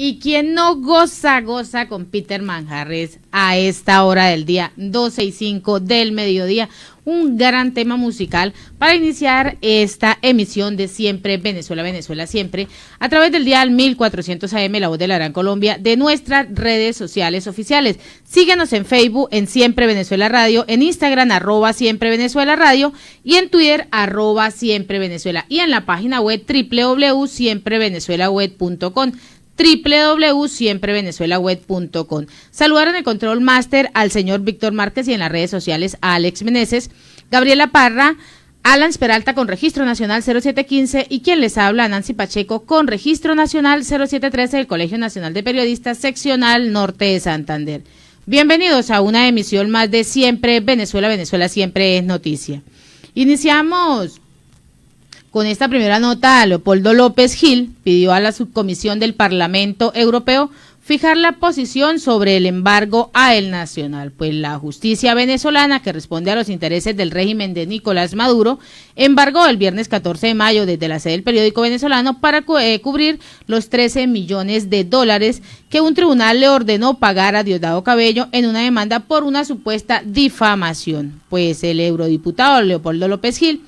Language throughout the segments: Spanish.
Y quien no goza con Peter Manjarres a esta hora del día, 12:05 del mediodía, un gran tema musical para iniciar esta emisión de Siempre Venezuela, Venezuela Siempre, a través del dial 1400 AM, La Voz de la Gran Colombia, de nuestras redes sociales oficiales. Síguenos en Facebook, en Siempre Venezuela Radio, en Instagram, @Siempre Venezuela Radio, y en Twitter, @Siempre Venezuela, y en la página web www.siemprevenezuelaweb.com. www.siemprevenezuelaweb.com. Saludar en el control máster al señor Víctor Márquez y en las redes sociales a Alex Meneses, Gabriela Parra, Alan Peralta con registro nacional 0715 y quien les habla, Nancy Pacheco, con registro nacional 0713 del Colegio Nacional de Periodistas Seccional Norte de Santander. Bienvenidos a una emisión más de Siempre Venezuela, Venezuela Siempre es noticia. Iniciamos con esta primera nota. Leopoldo López Gil pidió a la subcomisión del Parlamento Europeo fijar la posición sobre el embargo a El Nacional, pues la justicia venezolana, que responde a los intereses del régimen de Nicolás Maduro, embargó el viernes 14 de mayo desde la sede del periódico venezolano para cubrir los 13 millones de dólares que un tribunal le ordenó pagar a Diosdado Cabello en una demanda por una supuesta difamación. Pues el eurodiputado Leopoldo López Gil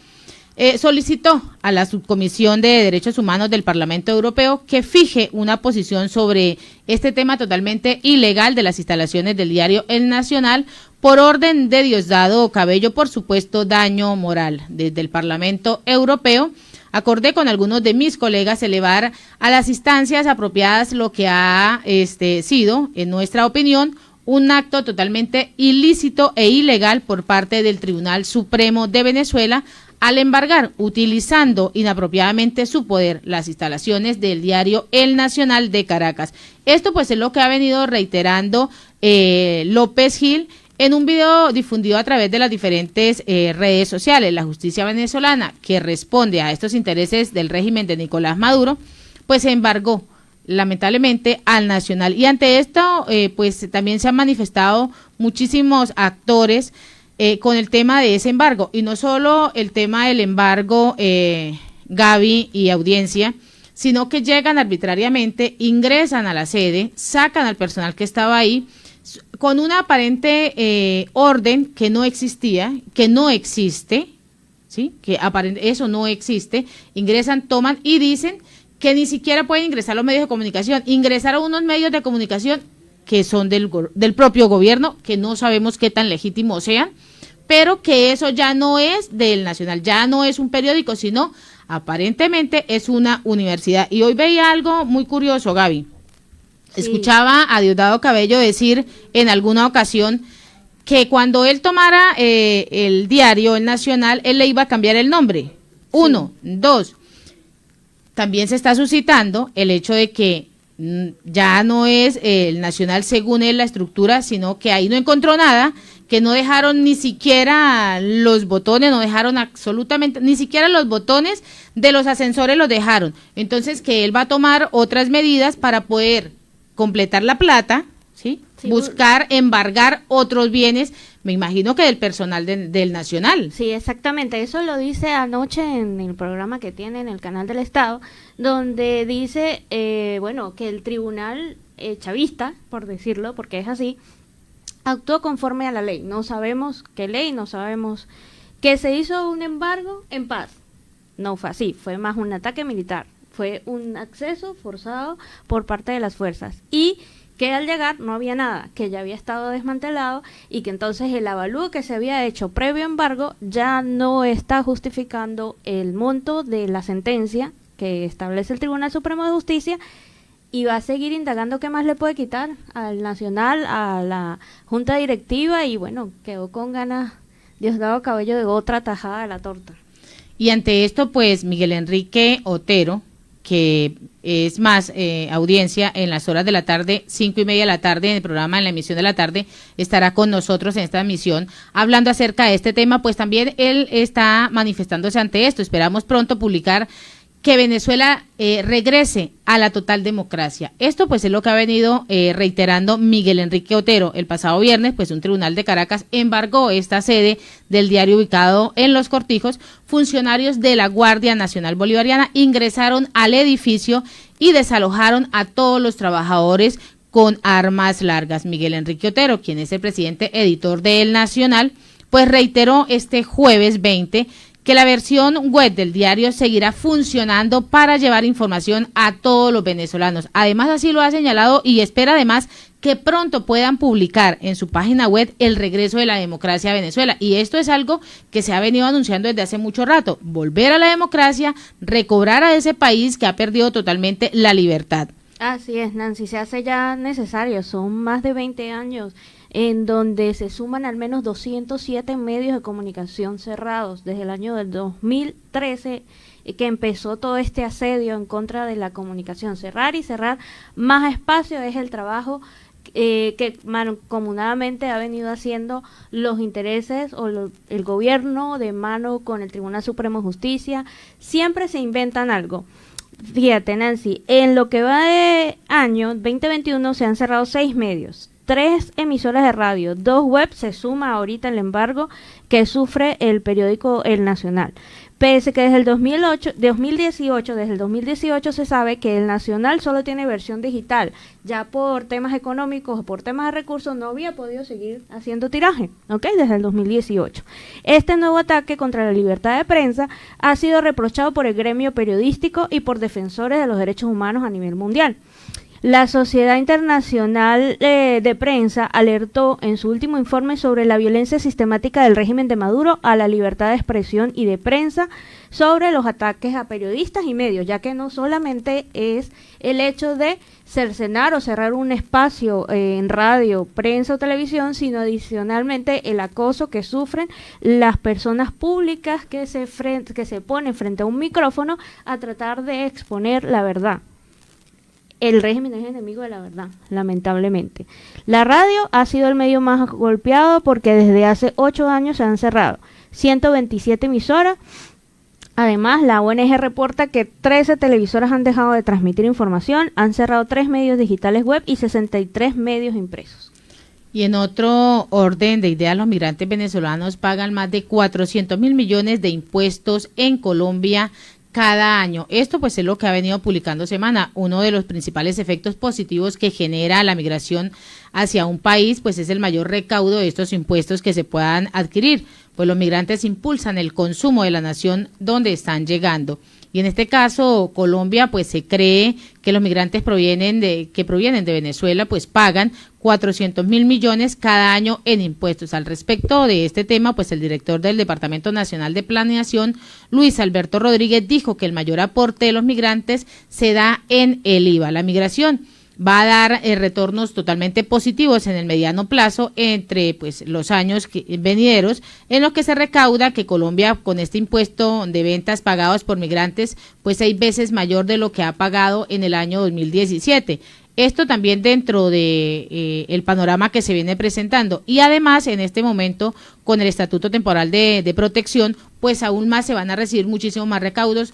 solicitó a la Subcomisión de Derechos Humanos del Parlamento Europeo que fije una posición sobre este tema totalmente ilegal de las instalaciones del diario El Nacional por orden de Diosdado Cabello por supuesto daño moral. Desde el Parlamento Europeo acordé con algunos de mis colegas elevar a las instancias apropiadas lo que ha sido, en nuestra opinión, un acto totalmente ilícito e ilegal por parte del Tribunal Supremo de Venezuela al embargar, utilizando inapropiadamente su poder, las instalaciones del diario El Nacional de Caracas. Esto pues es lo que ha venido reiterando López Gil en un video difundido a través de las diferentes redes sociales. La justicia venezolana, que responde a estos intereses del régimen de Nicolás Maduro, pues embargó lamentablemente al Nacional. Y ante esto pues también se han manifestado muchísimos actores con el tema de ese embargo, y no solo el tema del embargo, Gaby y audiencia, sino que llegan arbitrariamente, ingresan a la sede, sacan al personal que estaba ahí, con una aparente orden que no existía, que no existe, ¿sí? Que eso no existe, ingresan, toman y dicen que ni siquiera pueden ingresar a los medios de comunicación, ingresaron unos medios de comunicación que son del propio gobierno, que no sabemos qué tan legítimos sean, pero que eso ya no es del Nacional, ya no es un periódico, sino aparentemente es una universidad. Y hoy veía algo muy curioso, Gaby. Sí. Escuchaba a Diosdado Cabello decir en alguna ocasión que cuando él tomara el diario El Nacional, él le iba a cambiar el nombre. Uno, sí. Dos, también se está suscitando el hecho de que ya no es El Nacional según él la estructura, sino que ahí no encontró nada, que no dejaron ni siquiera los botones, no dejaron absolutamente, ni siquiera los botones de los ascensores los dejaron. Entonces que él va a tomar otras medidas para poder completar la plata, ¿sí? Sí, buscar embargar otros bienes, me imagino que del personal del Nacional. Sí, exactamente, eso lo dice anoche en el programa que tiene en el canal del Estado, donde dice, que el tribunal chavista, por decirlo, porque es así, actuó conforme a la ley. No sabemos qué ley, no sabemos que se hizo un embargo en paz. No fue así, fue más un ataque militar, fue un acceso forzado por parte de las fuerzas y que al llegar no había nada, que ya había estado desmantelado y que entonces el avalúo que se había hecho previo embargo ya no está justificando el monto de la sentencia que establece el Tribunal Supremo de Justicia y va a seguir indagando qué más le puede quitar al Nacional, a la Junta Directiva, y bueno, quedó con ganas Diosdado Cabello de otra tajada de la torta. Y ante esto, pues Miguel Enrique Otero, que es más audiencia en las horas de la tarde, 5:30 de la tarde, en el programa, en la emisión de la tarde, estará con nosotros en esta emisión hablando acerca de este tema, pues también él está manifestándose ante esto. Esperamos pronto publicar que Venezuela regrese a la total democracia. Esto pues es lo que ha venido reiterando Miguel Enrique Otero. El pasado viernes pues un tribunal de Caracas embargó esta sede del diario ubicado en Los Cortijos. Funcionarios de la Guardia Nacional Bolivariana ingresaron al edificio y desalojaron a todos los trabajadores con armas largas. Miguel Enrique Otero, quien es el presidente editor de El Nacional, pues reiteró este jueves 20 que la versión web del diario seguirá funcionando para llevar información a todos los venezolanos. Además, así lo ha señalado y espera además que pronto puedan publicar en su página web el regreso de la democracia a Venezuela. Y esto es algo que se ha venido anunciando desde hace mucho rato. Volver a la democracia, recobrar a ese país que ha perdido totalmente la libertad. Así es, Nancy, se hace ya necesario, son más de 20 años en donde se suman al menos 207 medios de comunicación cerrados desde el año del 2013 que empezó todo este asedio en contra de la comunicación. Cerrar y cerrar más espacio es el trabajo que mancomunadamente ha venido haciendo los intereses o el gobierno de mano con el Tribunal Supremo de Justicia. Siempre se inventan algo. Fíjate, Nancy, en lo que va de año 2021 se han cerrado 6 medios, 3 emisoras de radio, 2 webs, se suma ahorita el embargo que sufre el periódico El Nacional. Pese que desde el 2018 se sabe que El Nacional solo tiene versión digital, ya por temas económicos o por temas de recursos no había podido seguir haciendo tiraje, ¿ok? Desde el 2018. Este nuevo ataque contra la libertad de prensa ha sido reprochado por el gremio periodístico y por defensores de los derechos humanos a nivel mundial. La Sociedad Internacional de Prensa alertó en su último informe sobre la violencia sistemática del régimen de Maduro a la libertad de expresión y de prensa, sobre los ataques a periodistas y medios, ya que no solamente es el hecho de cercenar o cerrar un espacio en radio, prensa o televisión, sino adicionalmente el acoso que sufren las personas públicas que se ponen frente a un micrófono a tratar de exponer la verdad. El régimen es enemigo de la verdad, lamentablemente. La radio ha sido el medio más golpeado porque desde hace 8 años se han cerrado 127 emisoras. Además, la ONG reporta que 13 televisoras han dejado de transmitir información, han cerrado 3 medios digitales web y 63 medios impresos. Y en otro orden de ideas, los migrantes venezolanos pagan más de 400.000 millones de impuestos en Colombia cada año. Esto pues es lo que ha venido publicando Semana. Uno de los principales efectos positivos que genera la migración hacia un país pues es el mayor recaudo de estos impuestos que se puedan adquirir, pues los migrantes impulsan el consumo de la nación donde están llegando. Y en este caso, Colombia, pues se cree que los migrantes que provienen de Venezuela, pues pagan 400.000 millones cada año en impuestos. Al respecto de este tema, pues el director del Departamento Nacional de Planeación, Luis Alberto Rodríguez, dijo que el mayor aporte de los migrantes se da en el IVA. La migración va a dar retornos totalmente positivos en el mediano plazo entre pues los años venideros, en lo que se recauda que Colombia con este impuesto de ventas pagados por migrantes pues 6 veces mayor de lo que ha pagado en el año 2017. Esto también dentro de el panorama que se viene presentando y además en este momento con el Estatuto Temporal de Protección pues aún más se van a recibir muchísimos más recaudos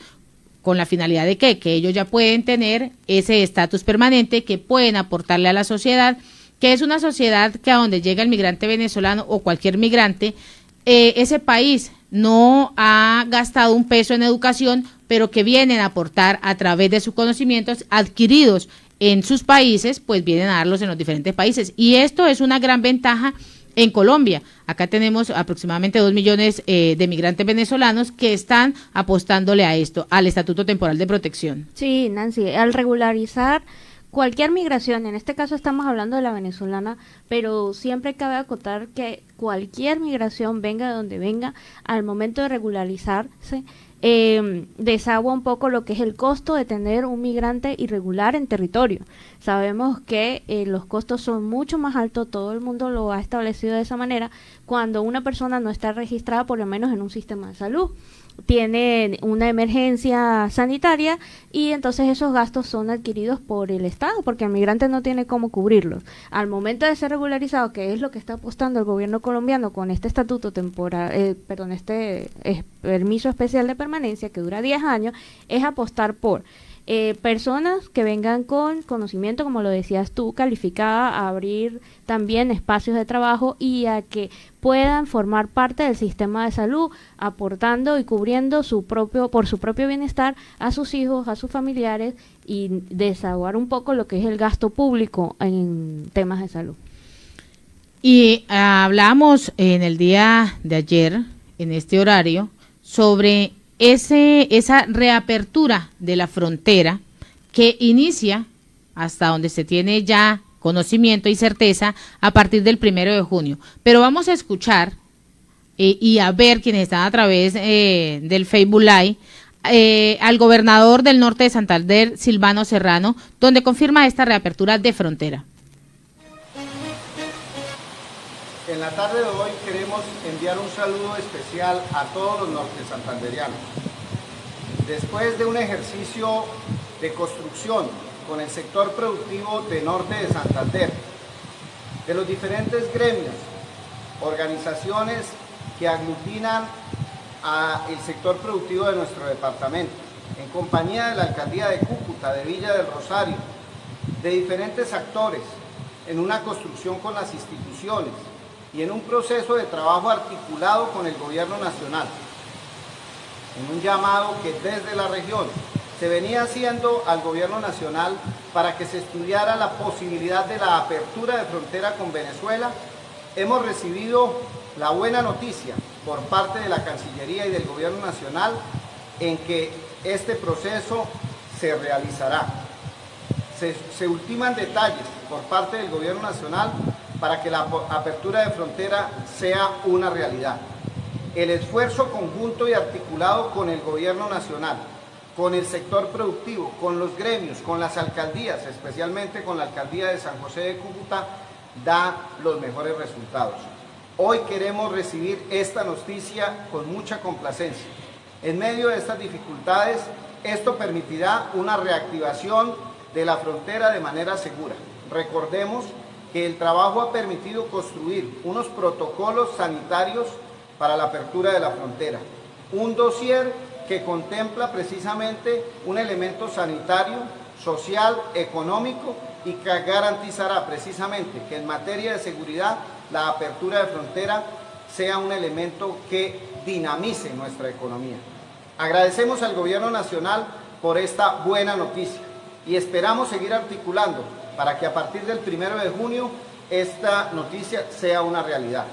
con la finalidad de que ellos ya pueden tener ese estatus permanente, que pueden aportarle a la sociedad, que es una sociedad que a donde llega el migrante venezolano o cualquier migrante, ese país no ha gastado un peso en educación, pero que vienen a aportar a través de sus conocimientos adquiridos en sus países, pues vienen a darlos en los diferentes países. Y esto es una gran ventaja en Colombia. Acá tenemos aproximadamente 2 millones de migrantes venezolanos que están apostándole a esto, al Estatuto Temporal de Protección. Sí, Nancy, al regularizar cualquier migración, en este caso estamos hablando de la venezolana, pero siempre cabe acotar que cualquier migración, venga de donde venga, al momento de regularizarse, desagua un poco lo que es el costo de tener un migrante irregular en territorio. Sabemos que los costos son mucho más altos, todo el mundo lo ha establecido de esa manera, cuando una persona no está registrada por lo menos en un sistema de salud, tiene una emergencia sanitaria y entonces esos gastos son adquiridos por el Estado porque el migrante no tiene cómo cubrirlos. Al momento de ser regularizado, que es lo que está apostando el gobierno colombiano con este estatuto temporal, permiso especial de permanencia que dura 10 años, es apostar por personas que vengan con conocimiento, como lo decías tú, calificada, a abrir también espacios de trabajo y a que puedan formar parte del sistema de salud, aportando y cubriendo por su propio bienestar a sus hijos, a sus familiares, y desahogar un poco lo que es el gasto público en temas de salud. Y hablamos en el día de ayer, en este horario, sobre esa reapertura de la frontera que inicia, hasta donde se tiene ya conocimiento y certeza, a partir del 1 de junio. Pero vamos a escuchar y a ver quienes están a través del Facebook Live, al gobernador del norte de Santander, Silvano Serrano, donde confirma esta reapertura de frontera. En la tarde de hoy queremos enviar un saludo especial a todos los norte santanderianos. Después de un ejercicio de construcción con el sector productivo de norte de Santander, de los diferentes gremios, organizaciones que aglutinan al sector productivo de nuestro departamento, en compañía de la Alcaldía de Cúcuta, de Villa del Rosario, de diferentes actores, en una construcción con las instituciones, y en un proceso de trabajo articulado con el gobierno nacional, en un llamado que desde la región se venía haciendo al gobierno nacional para que se estudiara la posibilidad de la apertura de frontera con Venezuela. Hemos recibido la buena noticia por parte de la Cancillería y del gobierno nacional en que este proceso se realizará. Se ultiman detalles por parte del gobierno nacional para que la apertura de frontera sea una realidad. El esfuerzo conjunto y articulado con el gobierno nacional, con el sector productivo, con los gremios, con las alcaldías, especialmente con la alcaldía de San José de Cúcuta, da los mejores resultados. Hoy queremos recibir esta noticia con mucha complacencia. En medio de estas dificultades, esto permitirá una reactivación de la frontera de manera segura. Recordemos que el trabajo ha permitido construir unos protocolos sanitarios para la apertura de la frontera, un dossier que contempla precisamente un elemento sanitario, social, económico y que garantizará precisamente que en materia de seguridad la apertura de frontera sea un elemento que dinamice nuestra economía. Agradecemos al gobierno nacional por esta buena noticia y esperamos seguir articulando para que a partir del 1 de junio esta noticia sea una realidad.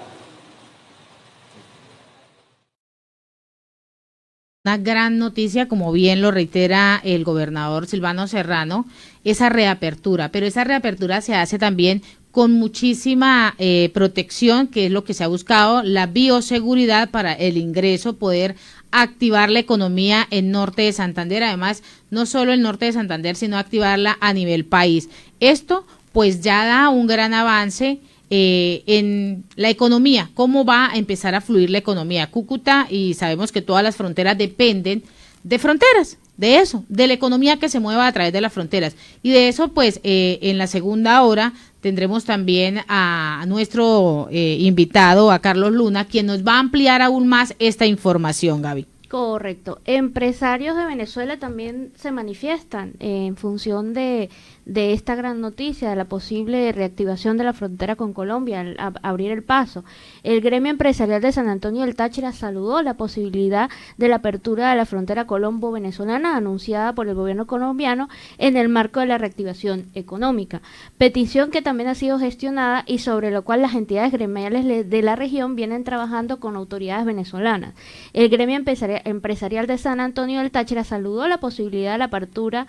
Una gran noticia, como bien lo reitera el gobernador Silvano Serrano, esa reapertura, pero esa reapertura se hace también con muchísima protección, que es lo que se ha buscado, la bioseguridad para el ingreso, poder activar la economía en norte de Santander, además no solo el norte de Santander, sino activarla a nivel país. Esto pues ya da un gran avance en la economía, cómo va a empezar a fluir la economía. Cúcuta, y sabemos que todas las fronteras dependen de fronteras, de eso, de la economía que se mueva a través de las fronteras. Y de eso pues en la segunda hora tendremos también a nuestro invitado, a Carlos Luna, quien nos va a ampliar aún más esta información, Gaby. Correcto. Empresarios de Venezuela también se manifiestan en función de esta gran noticia, de la posible reactivación de la frontera con Colombia, al abrir el paso. El gremio empresarial de San Antonio del Táchira saludó la posibilidad de la apertura de la frontera colombo-venezolana anunciada por el gobierno colombiano en el marco de la reactivación económica, petición que también ha sido gestionada y sobre lo cual las entidades gremiales de la región vienen trabajando con autoridades venezolanas. El gremio empresarial de San Antonio del Táchira saludó la posibilidad de la apertura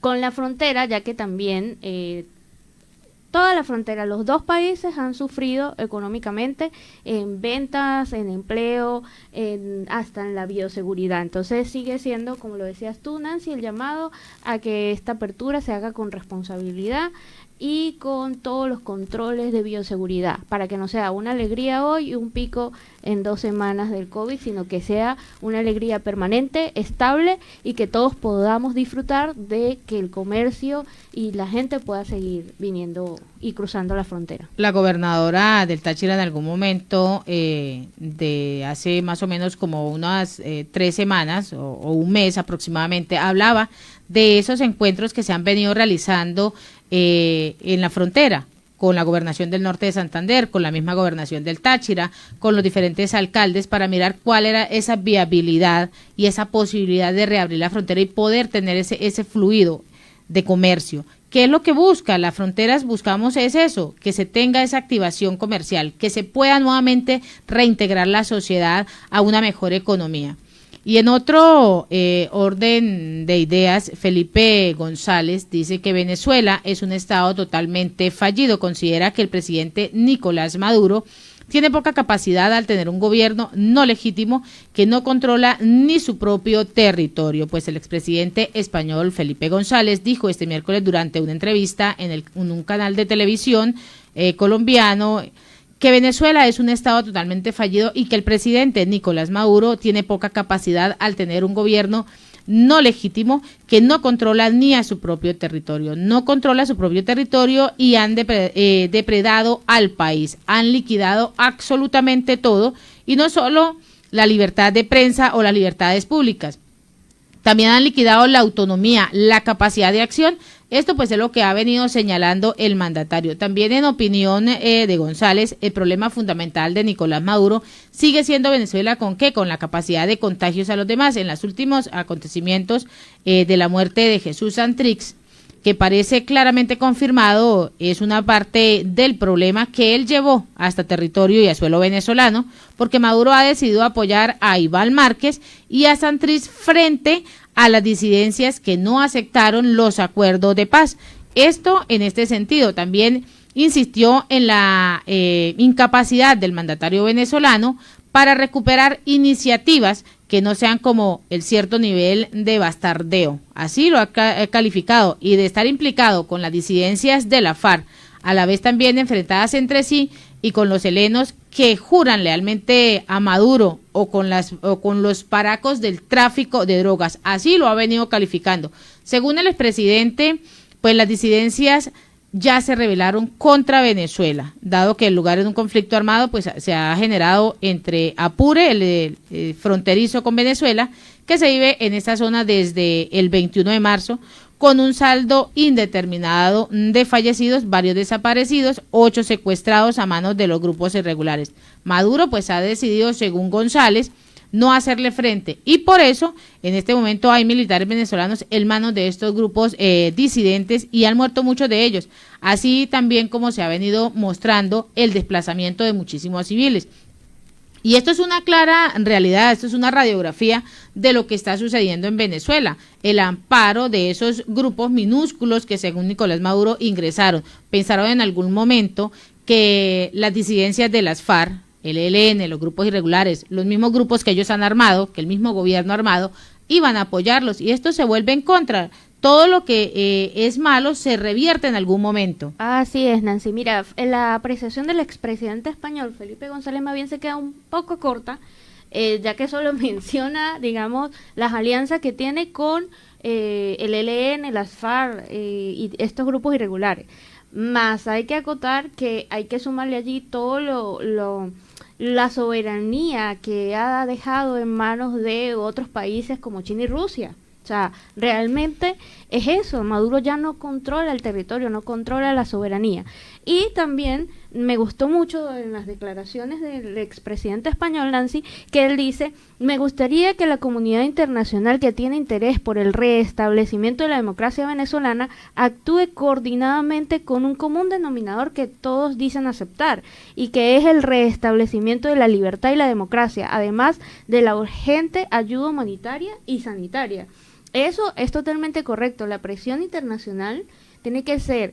con la frontera, ya que también toda la frontera, los dos países han sufrido económicamente en ventas, en empleo, hasta en la bioseguridad. Entonces sigue siendo, como lo decías tú, Nancy, el llamado a que esta apertura se haga con responsabilidad y con todos los controles de bioseguridad, para que no sea una alegría hoy y un pico en 2 semanas del COVID, sino que sea una alegría permanente, estable, y que todos podamos disfrutar de que el comercio y la gente pueda seguir viniendo y cruzando la frontera. La gobernadora del Táchira en algún momento de hace más o menos como unas 3 semanas o un mes aproximadamente hablaba de esos encuentros que se han venido realizando en la frontera con la gobernación del norte de Santander, con la misma gobernación del Táchira, con los diferentes alcaldes para mirar cuál era esa viabilidad y esa posibilidad de reabrir la frontera y poder tener ese fluido de comercio. ¿Qué es lo que busca? Las fronteras buscamos es eso, que se tenga esa activación comercial, que se pueda nuevamente reintegrar la sociedad a una mejor economía. Y en otro orden de ideas, Felipe González dice que Venezuela es un estado totalmente fallido. Considera que el presidente Nicolás Maduro tiene poca capacidad al tener un gobierno no legítimo que no controla ni su propio territorio. Pues el expresidente español Felipe González dijo este miércoles durante una entrevista en un canal de televisión colombiano que Venezuela es un estado totalmente fallido y que el presidente Nicolás Maduro tiene poca capacidad al tener un gobierno no legítimo que no controla ni a su propio territorio, no controla su propio territorio y han depredado al país, han liquidado absolutamente todo y no solo la libertad de prensa o las libertades públicas, también han liquidado la autonomía, la capacidad de acción. Esto pues es lo que ha venido señalando el mandatario. También en opinión de González, el problema fundamental de Nicolás Maduro sigue siendo Venezuela con ¿qué? Con la capacidad de contagios a los demás. En los últimos acontecimientos de la muerte de Jesús Santrich, que parece claramente confirmado, es una parte del problema que él llevó hasta territorio y a suelo venezolano, porque Maduro ha decidido apoyar a Iván Márquez y a Santrich frente a las disidencias que no aceptaron los acuerdos de paz. Esto en este sentido también insistió en la incapacidad del mandatario venezolano para recuperar iniciativas que no sean como el cierto nivel de bastardeo, así lo ha calificado, y de estar implicado con las disidencias de la FARC, a la vez también enfrentadas entre sí y con los helenos que juran lealmente a Maduro o con los paracos del tráfico de drogas, así lo ha venido calificando. Según el expresidente, pues las disidencias ya se rebelaron contra Venezuela, dado que el lugar de un conflicto armado pues se ha generado entre Apure, el fronterizo con Venezuela, que se vive en esta zona desde el 21 de marzo, con un saldo indeterminado de fallecidos, varios desaparecidos, 8 secuestrados a manos de los grupos irregulares. Maduro pues ha decidido, según González, no hacerle frente y por eso en este momento hay militares venezolanos en manos de estos grupos disidentes y han muerto muchos de ellos, así también como se ha venido mostrando el desplazamiento de muchísimos civiles. Y esto es una clara realidad, esto es una radiografía de lo que está sucediendo en Venezuela, el amparo de esos grupos minúsculos que según Nicolás Maduro ingresaron. Pensaron en algún momento que las disidencias de las FARC, el ELN, los grupos irregulares, los mismos grupos que ellos han armado, que el mismo gobierno ha armado, iban a apoyarlos y esto se vuelve en contra. Todo lo que es malo se revierte en algún momento. Así es, Nancy. Mira, la apreciación del expresidente español, Felipe González, más bien se queda un poco corta, ya que solo menciona, digamos, las alianzas que tiene con el ELN, las FARC y estos grupos irregulares. Más hay que acotar que hay que sumarle allí todo la soberanía que ha dejado en manos de otros países como China y Rusia. O sea, realmente es eso, Maduro ya no controla el territorio, no controla la soberanía. Y también me gustó mucho en las declaraciones del expresidente español, Nancy, que él dice, me gustaría que la comunidad internacional que tiene interés por el restablecimiento de la democracia venezolana actúe coordinadamente con un común denominador que todos dicen aceptar, y que es el restablecimiento de la libertad y la democracia, además de la urgente ayuda humanitaria y sanitaria. Eso es totalmente correcto. La presión internacional tiene que ser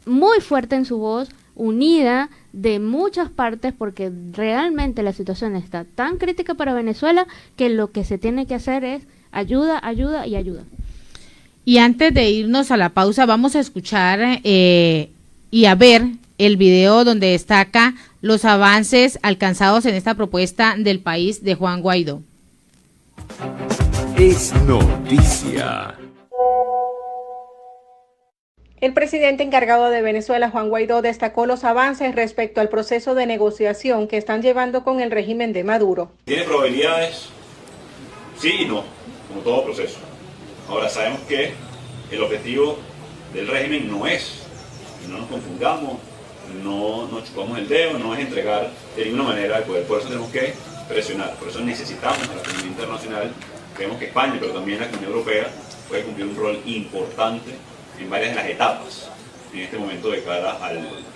muy fuerte en su voz, unida de muchas partes, porque realmente la situación está tan crítica para Venezuela que lo que se tiene que hacer es ayuda, ayuda y ayuda. Y antes de irnos a la pausa, vamos a escuchar y a ver el video donde destaca los avances alcanzados en esta propuesta del país de Juan Guaidó. Es noticia. El presidente encargado de Venezuela, Juan Guaidó, destacó los avances respecto al proceso de negociación que están llevando con el régimen de Maduro. Tiene probabilidades, sí y no, como todo proceso. Ahora sabemos que el objetivo del régimen no es, y no nos confundamos, no nos chupamos el dedo, no es entregar de ninguna manera el poder. Por eso tenemos que presionar, por eso necesitamos a la comunidad internacional. Creemos que España, pero también la Comunidad Europea, puede cumplir un rol importante en varias de las etapas en este momento de cara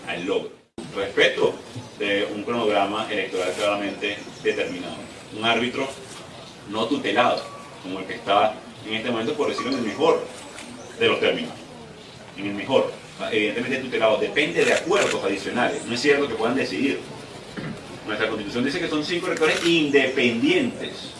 al logro. Respecto de un cronograma electoral claramente determinado. Un árbitro no tutelado, como el que está en este momento, por decirlo en el mejor de los términos. En el mejor. Evidentemente tutelado depende de acuerdos adicionales. No es cierto que puedan decidir. Nuestra Constitución dice que son 5 rectores independientes,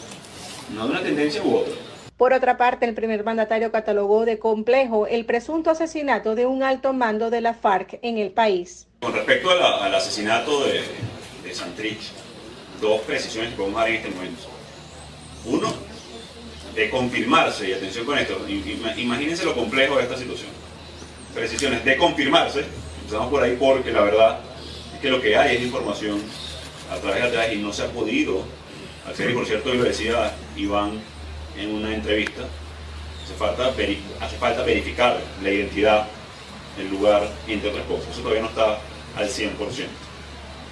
no de una tendencia u otra. Por otra parte, el primer mandatario catalogó de complejo el presunto asesinato de un alto mando de la FARC en el país. Con respecto al asesinato de Santrich, dos precisiones que podemos dar en este momento. Uno, de confirmarse, y atención con esto, imagínense lo complejo de esta situación. Precisiones de confirmarse, empezamos por ahí porque la verdad es que lo que hay es información a través y no se ha podido hacer, y por cierto hoy lo decía Iván en una entrevista, hace falta verificar la identidad, el lugar, entre otras cosas. Eso todavía no está al 100%,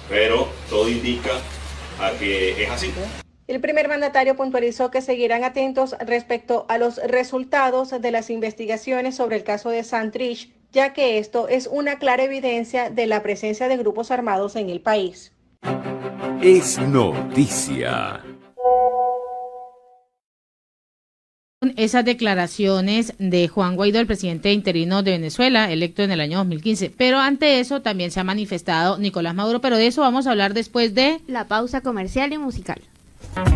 pero todo indica a que es así. El primer mandatario puntualizó que seguirán atentos respecto a los resultados de las investigaciones sobre el caso de Santrich, ya que esto es una clara evidencia de la presencia de grupos armados en el país. Es noticia. Esas declaraciones de Juan Guaidó, el presidente interino de Venezuela, electo en el año 2015. Pero ante eso también se ha manifestado Nicolás Maduro, pero de eso vamos a hablar después de la pausa comercial y musical.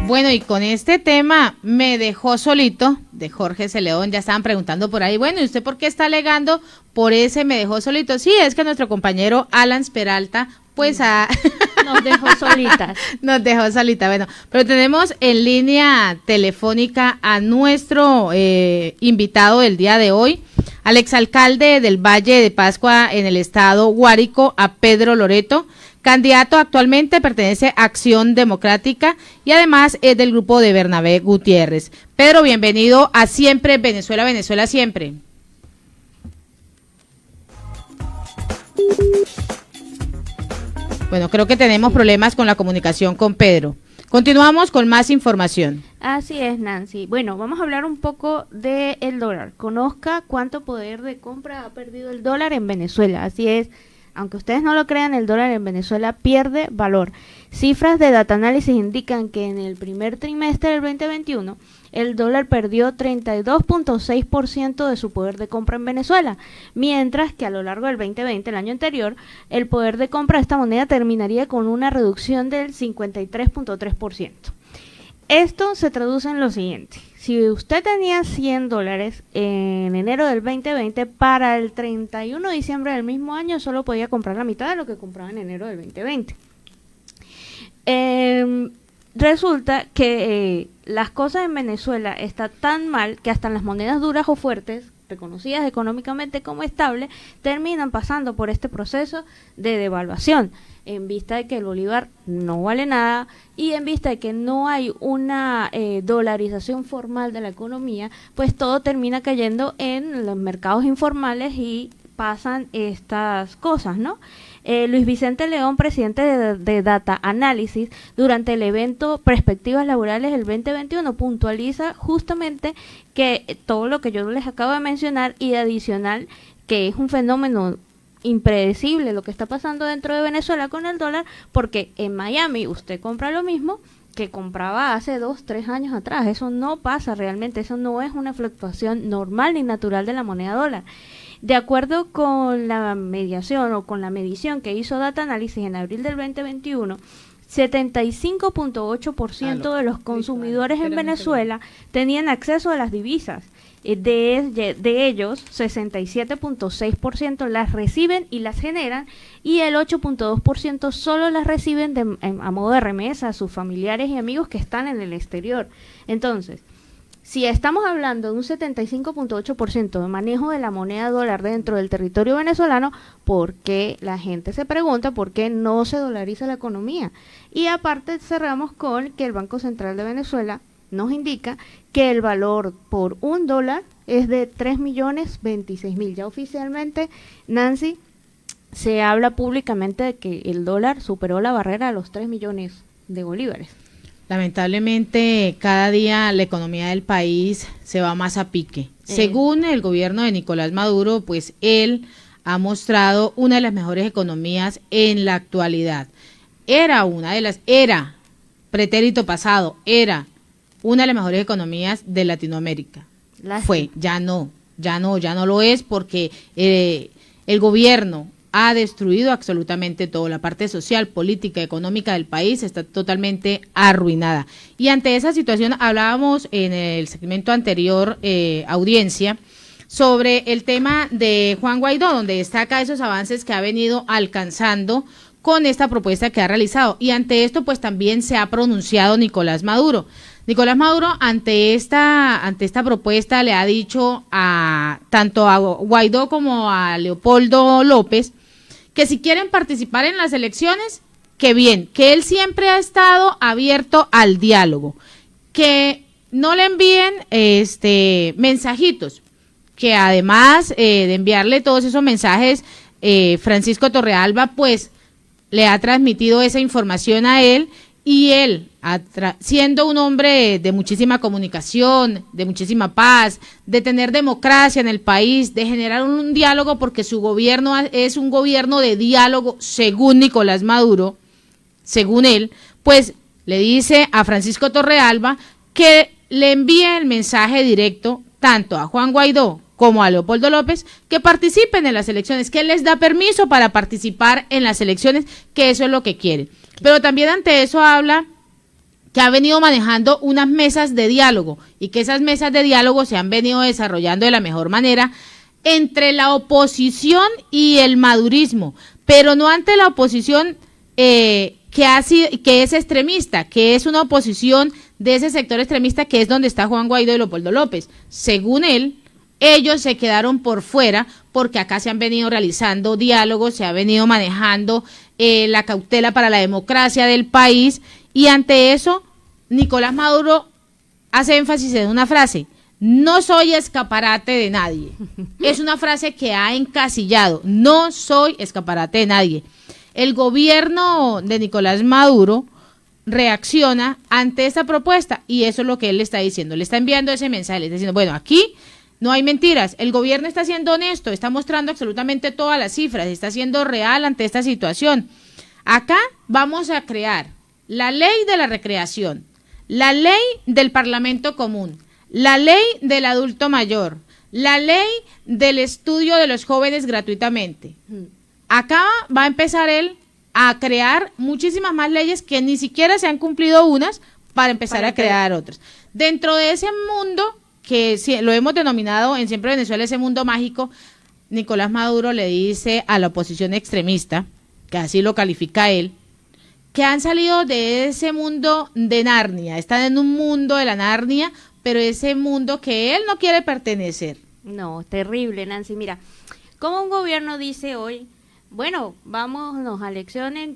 Bueno, y con este tema me dejó solito, de Jorge Celedón, ya estaban preguntando por ahí, bueno, ¿y usted por qué está alegando por ese me dejó solito? Sí, es que nuestro compañero Alan Peralta, pues nos dejó solitas. Nos dejó solita, bueno, pero tenemos en línea telefónica a nuestro invitado del día de hoy, al exalcalde del Valle de Pascua en el estado Guárico, a Pedro Loreto. Candidato actualmente, pertenece a Acción Democrática y además es del grupo de Bernabé Gutiérrez. Pedro, bienvenido a Siempre Venezuela, Venezuela Siempre. Bueno, creo que tenemos problemas con la comunicación con Pedro. Continuamos con más información. Así es, Nancy. Bueno, vamos a hablar un poco del dólar. Conozca cuánto poder de compra ha perdido el dólar en Venezuela. Así es. Aunque ustedes no lo crean, el dólar en Venezuela pierde valor. Cifras de Data Análisis indican que en el primer trimestre del 2021, el dólar perdió 32.6% de su poder de compra en Venezuela, mientras que a lo largo del 2020, el año anterior, el poder de compra de esta moneda terminaría con una reducción del 53.3%. Esto se traduce en lo siguiente. Si usted tenía $100 en enero del 2020, para el 31 de diciembre del mismo año solo podía comprar la mitad de lo que compraba en enero del 2020. Resulta que las cosas en Venezuela están tan mal que hasta las monedas duras o fuertes, reconocidas económicamente como estables, terminan pasando por este proceso de devaluación, en vista de que el bolívar no vale nada y en vista de que no hay una dolarización formal de la economía, pues todo termina cayendo en los mercados informales y pasan estas cosas, ¿no? Luis Vicente León, presidente de Data Análisis, durante el evento Perspectivas Laborales del 2021, puntualiza justamente que todo lo que yo les acabo de mencionar y adicional, que es un fenómeno impredecible lo que está pasando dentro de Venezuela con el dólar, porque en Miami usted compra lo mismo que compraba hace 2-3 años atrás. Eso no pasa realmente, eso no es una fluctuación normal ni natural de la moneda dólar. De acuerdo con la mediación o con la medición que hizo Data Análisis en abril del 2021, 75.8% de los consumidores en Venezuela tenían acceso a las divisas. De ellos, 67.6% las reciben y las generan, y el 8.2% solo las reciben a modo de remesa a sus familiares y amigos que están en el exterior. Entonces, Si estamos hablando de un 75.8% de manejo de la moneda dólar dentro del territorio venezolano, ¿por qué la gente se pregunta por qué no se dolariza la economía? Y aparte cerramos con que el Banco Central de Venezuela nos indica que el valor por $1 es de 3.026.000. Ya oficialmente, Nancy, se habla públicamente de que el dólar superó la barrera de los 3 millones de bolívares. Lamentablemente, cada día la economía del país se va más a pique. Según el gobierno de Nicolás Maduro, pues él ha mostrado una de las mejores economías en la actualidad. Era, pretérito pasado, era una de las mejores economías de Latinoamérica. Fue, ya no lo es, porque el gobierno ha destruido absolutamente todo. La parte social, política, económica del país está totalmente arruinada. Y ante esa situación hablábamos en el segmento anterior, audiencia, sobre el tema de Juan Guaidó, donde destaca esos avances que ha venido alcanzando con esta propuesta que ha realizado. Y ante esto, pues también se ha pronunciado Nicolás Maduro. Nicolás Maduro ante esta propuesta le ha dicho tanto a Guaidó como a Leopoldo López que si quieren participar en las elecciones, que bien, que él siempre ha estado abierto al diálogo, que no le envíen mensajitos, que además de enviarle todos esos mensajes, Francisco Torrealba pues le ha transmitido esa información a él, y él, siendo un hombre de muchísima comunicación, de muchísima paz, de tener democracia en el país, de generar un diálogo, porque su gobierno es un gobierno de diálogo, según Nicolás Maduro, según él, pues le dice a Francisco Torrealba que le envíe el mensaje directo tanto a Juan Guaidó como a Leopoldo López, que participen en las elecciones, que él les da permiso para participar en las elecciones, que eso es lo que quieren. Pero también ante eso habla que ha venido manejando unas mesas de diálogo, y que esas mesas de diálogo se han venido desarrollando de la mejor manera entre la oposición y el madurismo, pero no ante la oposición que es extremista, que es una oposición de ese sector extremista, que es donde está Juan Guaidó y Leopoldo López. Según él, ellos se quedaron por fuera, porque acá se han venido realizando diálogos, se ha venido manejando la cautela para la democracia del país, y ante eso Nicolás Maduro hace énfasis en una frase: no soy escaparate de nadie. Es una frase que ha encasillado: no soy escaparate de nadie. El gobierno de Nicolás Maduro reacciona ante esta propuesta, y eso es lo que él le está diciendo, le está enviando ese mensaje, le está diciendo: bueno, aquí no hay mentiras, el gobierno está siendo honesto, está mostrando absolutamente todas las cifras, está siendo real ante esta situación. Acá vamos a crear la ley de la recreación, la ley del Parlamento Común, la ley del adulto mayor, la ley del estudio de los jóvenes gratuitamente. Acá va a empezar él a crear muchísimas más leyes, que ni siquiera se han cumplido unas, para empezar a crear otras. Dentro de ese mundo, que lo hemos denominado en Siempre Venezuela ese mundo mágico, Nicolás Maduro le dice a la oposición extremista, que así lo califica él, que han salido de ese mundo de Narnia, están en un mundo de la Narnia, pero ese mundo que él no quiere pertenecer. No, terrible, Nancy. Mira, como un gobierno dice hoy: bueno, vámonos a elecciones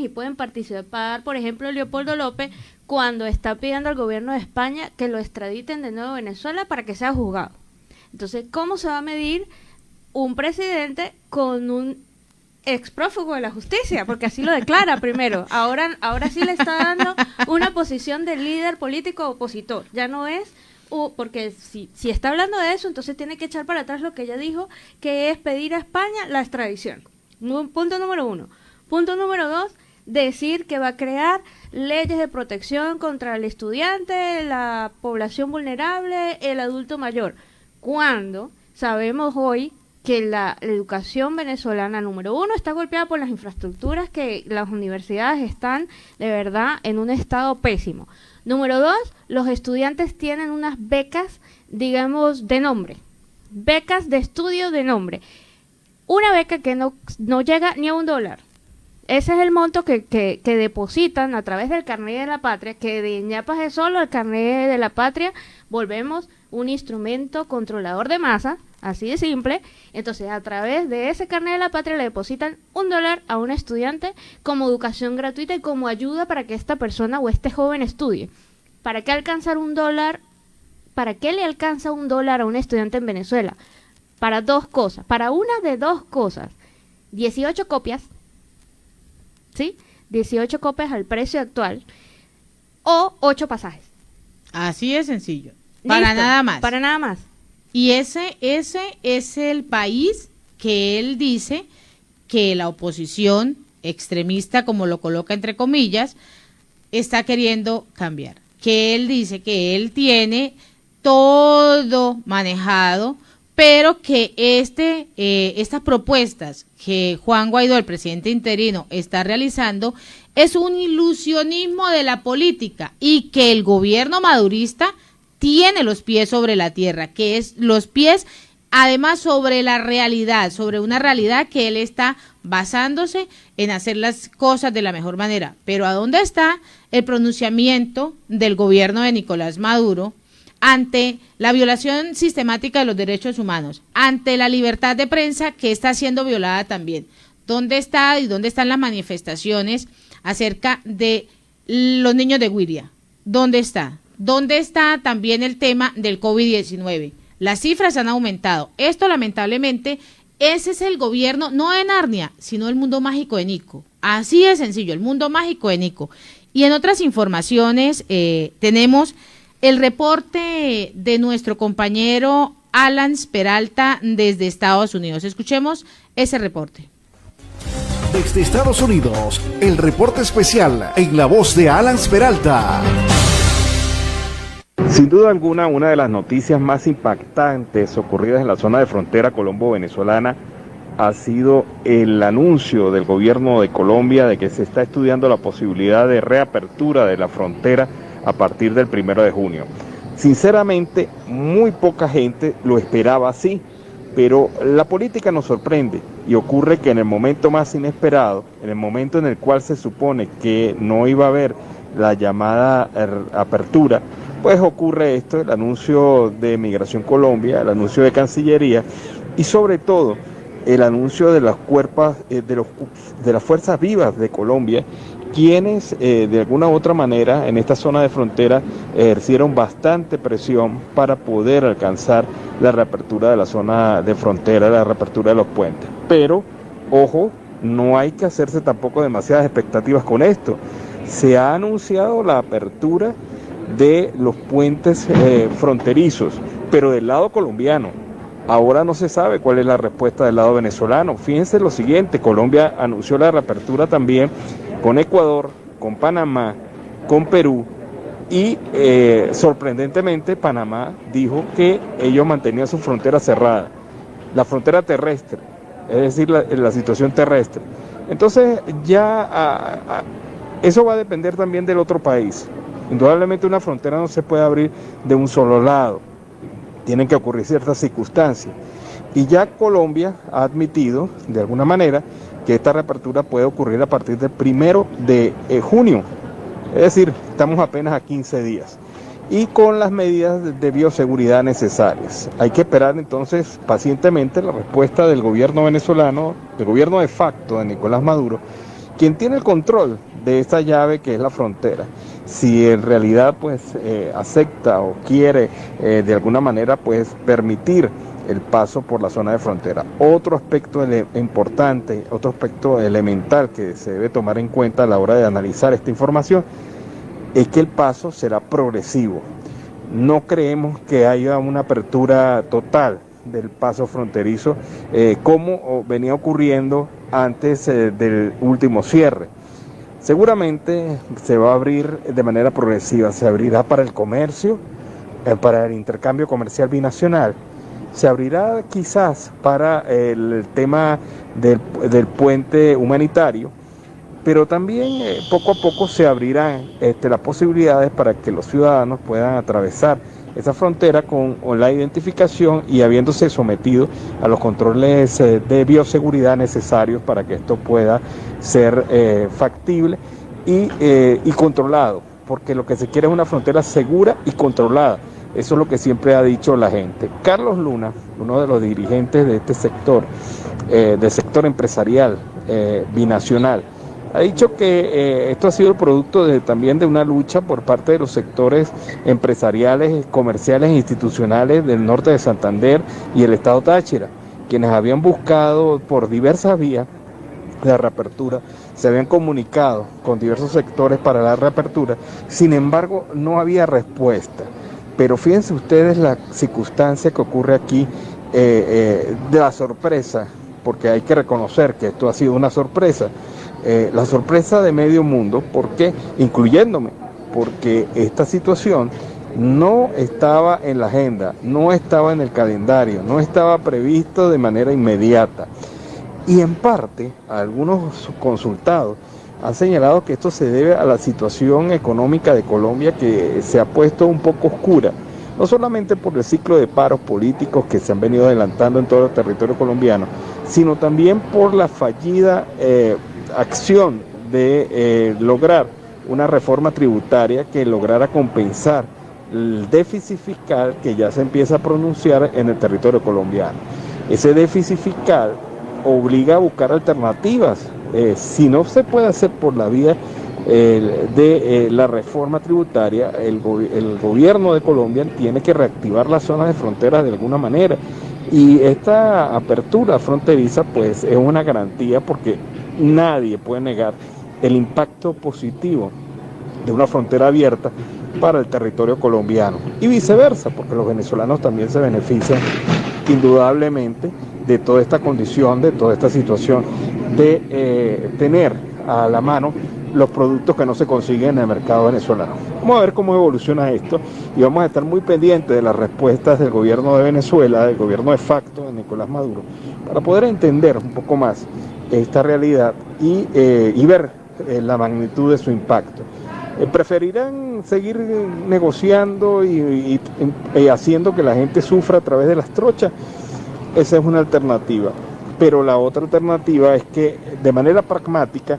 y pueden participar, por ejemplo, Leopoldo López, cuando está pidiendo al gobierno de España que lo extraditen de nuevo a Venezuela para que sea juzgado. Entonces, ¿cómo se va a medir un presidente con un exprófugo de la justicia? Porque así lo declara primero. Ahora sí le está dando una posición de líder político opositor. Ya no es... porque si está hablando de eso, entonces tiene que echar para atrás lo que ella dijo, que es pedir a España la extradición. Punto número 1. Punto número 2, decir que va a crear leyes de protección contra el estudiante, la población vulnerable, el adulto mayor. Cuando sabemos hoy que la educación venezolana, número 1, está golpeada por las infraestructuras, que las universidades están de verdad en un estado pésimo. Número 2, los estudiantes tienen unas becas, digamos, de nombre. Becas de estudio de nombre. Una beca que no llega ni a $1. ese es el monto que depositan a través del carnet de la patria, que de ñapas es solo el carnet de la patria, volvemos un instrumento controlador de masa, así de simple. Entonces, a través de ese carnet de la patria le depositan $1 a un estudiante como educación gratuita y como ayuda para que esta persona o este joven estudie. ¿Para qué alcanzar $1? ¿Para qué le alcanza $1 a un estudiante en Venezuela? Para dos cosas, para una de dos cosas. 18 copias, ¿sí? 18 copias al precio actual o 8 pasajes. Así de sencillo. Para Listo, nada más. Para nada más. Y ese es el país que él dice que la oposición extremista, como lo coloca entre comillas, está queriendo cambiar. Que él dice que él tiene todo manejado, pero que estas propuestas que Juan Guaidó, el presidente interino, está realizando es un ilusionismo de la política y que el gobierno madurista tiene los pies sobre la tierra, que es los pies además sobre la realidad, sobre una realidad que él está basándose en hacer las cosas de la mejor manera. Pero ¿a dónde está el pronunciamiento del gobierno de Nicolás Maduro ante la violación sistemática de los derechos humanos, ante la libertad de prensa que está siendo violada también? ¿Dónde está y dónde están las manifestaciones acerca de los niños de Guiria? ¿Dónde está? ¿Dónde está también el tema del COVID-19? Las cifras han aumentado. Esto, lamentablemente, ese es el gobierno, no de Narnia, sino el mundo mágico de Nico. Así de sencillo, el mundo mágico de Nico. Y en otras informaciones tenemos el reporte de nuestro compañero Alan Peralta desde Estados Unidos. Escuchemos ese reporte. Desde Estados Unidos, el reporte especial en la voz de Alan Peralta. Sin duda alguna, una de las noticias más impactantes ocurridas en la zona de frontera colombo-venezolana ha sido el anuncio del gobierno de Colombia de que se está estudiando la posibilidad de reapertura de la frontera a partir del 1 de junio. Sinceramente, muy poca gente lo esperaba así, pero la política nos sorprende y ocurre que en el momento más inesperado, en el momento en el cual se supone que no iba a haber la llamada apertura, pues ocurre esto, el anuncio de Migración Colombia, el anuncio de Cancillería y sobre todo el anuncio de las de las fuerzas vivas de Colombia, quienes de alguna u otra manera en esta zona de frontera ejercieron bastante presión para poder alcanzar la reapertura de la zona de frontera, la reapertura de los puentes. Pero, ojo, no hay que hacerse tampoco demasiadas expectativas con esto. Se ha anunciado la apertura de los puentes fronterizos, pero del lado colombiano. Ahora no se sabe cuál es la respuesta del lado venezolano. Fíjense lo siguiente, Colombia anunció la reapertura también con Ecuador, con Panamá, con Perú y sorprendentemente Panamá dijo que ellos mantenían su frontera cerrada, la frontera terrestre, es decir, la situación terrestre. Entonces ya eso va a depender también del otro país. Indudablemente una frontera no se puede abrir de un solo lado, tienen que ocurrir ciertas circunstancias. Y ya Colombia ha admitido, de alguna manera, que esta reapertura puede ocurrir a partir del 1 de junio. Es decir, estamos apenas a 15 días. Y con las medidas de bioseguridad necesarias. Hay que esperar entonces pacientemente la respuesta del gobierno venezolano, del gobierno de facto de Nicolás Maduro, quien tiene el control de esta llave que es la frontera. Si en realidad pues acepta o quiere de alguna manera pues permitir el paso por la zona de frontera. Otro aspecto importante, otro aspecto elemental que se debe tomar en cuenta a la hora de analizar esta información es que el paso será progresivo. No creemos que haya una apertura total del paso fronterizo como venía ocurriendo antes del último cierre. Seguramente se va a abrir de manera progresiva, se abrirá para el comercio, para el intercambio comercial binacional, se abrirá quizás para el tema del puente humanitario, pero también poco a poco se abrirán las posibilidades para que los ciudadanos puedan atravesar esa frontera con la identificación y habiéndose sometido a los controles de bioseguridad necesarios para que esto pueda ser factible y controlado, porque lo que se quiere es una frontera segura y controlada. Eso es lo que siempre ha dicho la gente. Carlos Luna, uno de los dirigentes de este sector, del sector empresarial binacional, ha dicho que esto ha sido el producto también de una lucha por parte de los sectores empresariales, comerciales e institucionales del norte de Santander y el estado Táchira, quienes habían buscado por diversas vías la reapertura, se habían comunicado con diversos sectores para la reapertura, sin embargo no había respuesta. Pero fíjense ustedes la circunstancia que ocurre aquí, de la sorpresa, porque hay que reconocer que esto ha sido una sorpresa, la sorpresa de medio mundo, ¿por qué? Incluyéndome, porque esta situación no estaba en la agenda, no estaba en el calendario, no estaba previsto de manera inmediata. Y en parte, algunos consultados han señalado que esto se debe a la situación económica de Colombia, que se ha puesto un poco oscura, no solamente por el ciclo de paros políticos que se han venido adelantando en todo el territorio colombiano, sino también por la fallida acción de lograr una reforma tributaria que lograra compensar el déficit fiscal que ya se empieza a pronunciar en el territorio colombiano. Ese déficit fiscal obliga a buscar alternativas. Si no se puede hacer por la vía de la reforma tributaria, el gobierno de Colombia tiene que reactivar las zonas de fronteras de alguna manera, y esta apertura fronteriza pues es una garantía, porque nadie puede negar el impacto positivo de una frontera abierta para el territorio colombiano y viceversa, porque los venezolanos también se benefician indudablemente de toda esta condición, de toda esta situación de tener a la mano los productos que no se consiguen en el mercado venezolano. Vamos a ver cómo evoluciona esto y vamos a estar muy pendientes de las respuestas del gobierno de Venezuela, del gobierno de facto de Nicolás Maduro, para poder entender un poco más esta realidad y ver la magnitud de su impacto. ¿Preferirán seguir negociando y haciendo que la gente sufra a través de las trochas? Esa es una alternativa, pero la otra alternativa es que de manera pragmática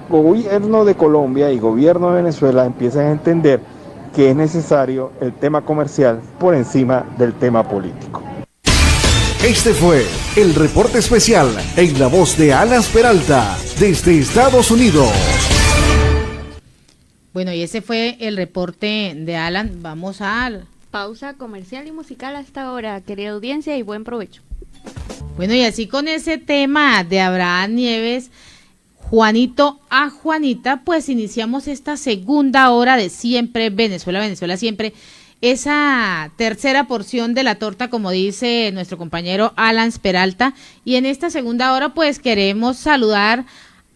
gobierno de Colombia y gobierno de Venezuela empiecen a entender que es necesario el tema comercial por encima del tema político. Este fue el reporte especial en la voz de Alan Peralta desde Estados Unidos. Bueno, y ese fue el reporte de Alan. Vamos a pausa comercial y musical hasta ahora, querida audiencia, y buen provecho. Bueno, y así con ese tema de Abraham Nieves, Juanito a Juanita, pues iniciamos esta segunda hora de Siempre Venezuela, Venezuela Siempre, esa tercera porción de la torta, como dice nuestro compañero Alan Peralta, y en esta segunda hora pues queremos saludar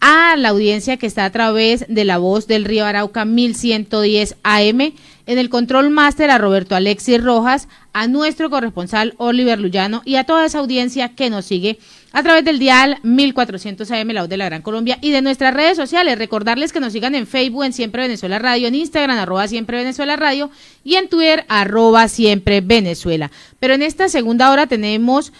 a la audiencia que está a través de La Voz del Río Arauca 1110 AM, en el control máster a Roberto Alexis Rojas, a nuestro corresponsal Oliver Luyano y a toda esa audiencia que nos sigue a través del dial 1400 AM, La Voz de la Gran Colombia, y de nuestras redes sociales. Recordarles que nos sigan en Facebook en Siempre Venezuela Radio, en Instagram @Siempre Venezuela Radio y en Twitter @Siempre Venezuela. Pero en esta segunda hora tenemos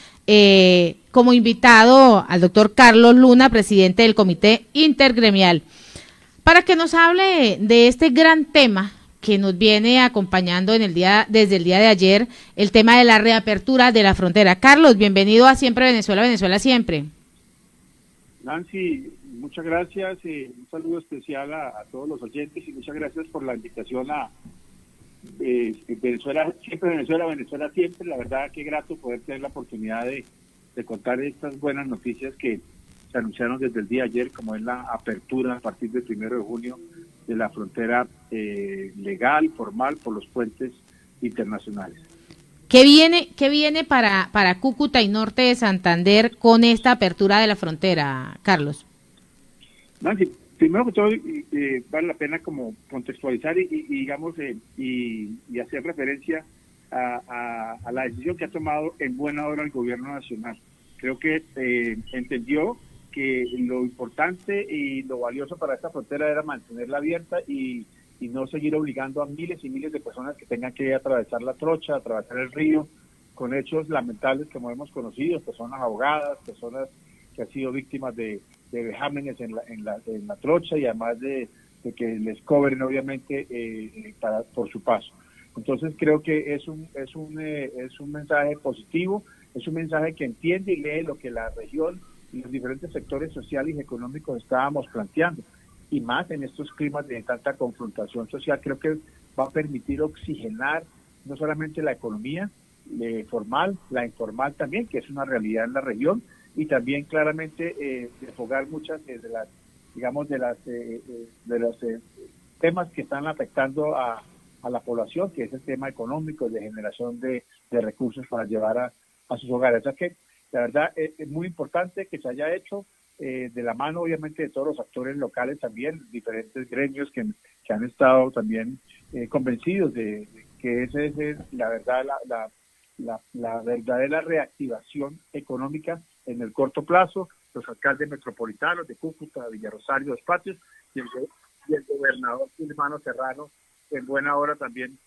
como invitado al doctor Carlos Luna, presidente del Comité Intergremial, para que nos hable de este gran tema que nos viene acompañando desde el día de ayer, el tema de la reapertura de la frontera. Carlos, bienvenido a Siempre Venezuela, Venezuela Siempre. Nancy, muchas gracias, un saludo especial a todos los oyentes y muchas gracias por la invitación a Venezuela Siempre, Venezuela, Venezuela Siempre. La verdad que grato poder tener la oportunidad de contar estas buenas noticias que se anunciaron desde el día de ayer, como es la apertura a partir del 1 de junio de la frontera legal, formal, por los puentes internacionales. ¿Qué viene para Cúcuta y norte de Santander con esta apertura de la frontera, Carlos? Nancy, primero que todo, vale la pena como contextualizar y hacer referencia a la decisión que ha tomado en buena hora el gobierno nacional. Creo que entendió que lo importante y lo valioso para esta frontera era mantenerla abierta y y no seguir obligando a miles y miles de personas que tengan que atravesar la trocha, atravesar el río, con hechos lamentables como hemos conocido, personas ahogadas, personas que han sido víctimas de vejámenes en la trocha y además de que les cobren obviamente por su paso. Entonces creo que es un mensaje positivo, es un mensaje que entiende y lee lo que la región y los diferentes sectores sociales y económicos estábamos planteando, y más en estos climas de tanta confrontación social. Creo que va a permitir oxigenar no solamente la economía formal, la informal también, que es una realidad en la región, y también claramente desfogar muchas de las, digamos, de los temas que están afectando a la población, que es el tema económico, de generación de recursos para llevar a sus hogares. O sea que la verdad es muy importante que se haya hecho de la mano obviamente de todos los actores locales también, diferentes gremios que han estado también convencidos de que esa es la verdad, la verdadera reactivación económica en el corto plazo. Los alcaldes metropolitanos de Cúcuta, Villarrosario, Dos Patios y el gobernador Silvano Serrano, que en buena hora también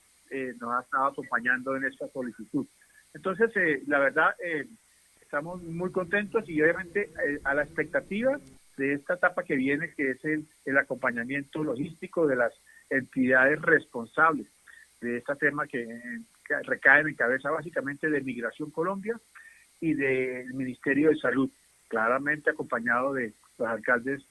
nos ha estado acompañando en esta solicitud. Entonces, la verdad, estamos muy contentos y obviamente a la expectativa de esta etapa que viene, que es el acompañamiento logístico de las entidades responsables de este tema que recaen en cabeza básicamente de Migración Colombia y del Ministerio de Salud, claramente acompañado de los alcaldes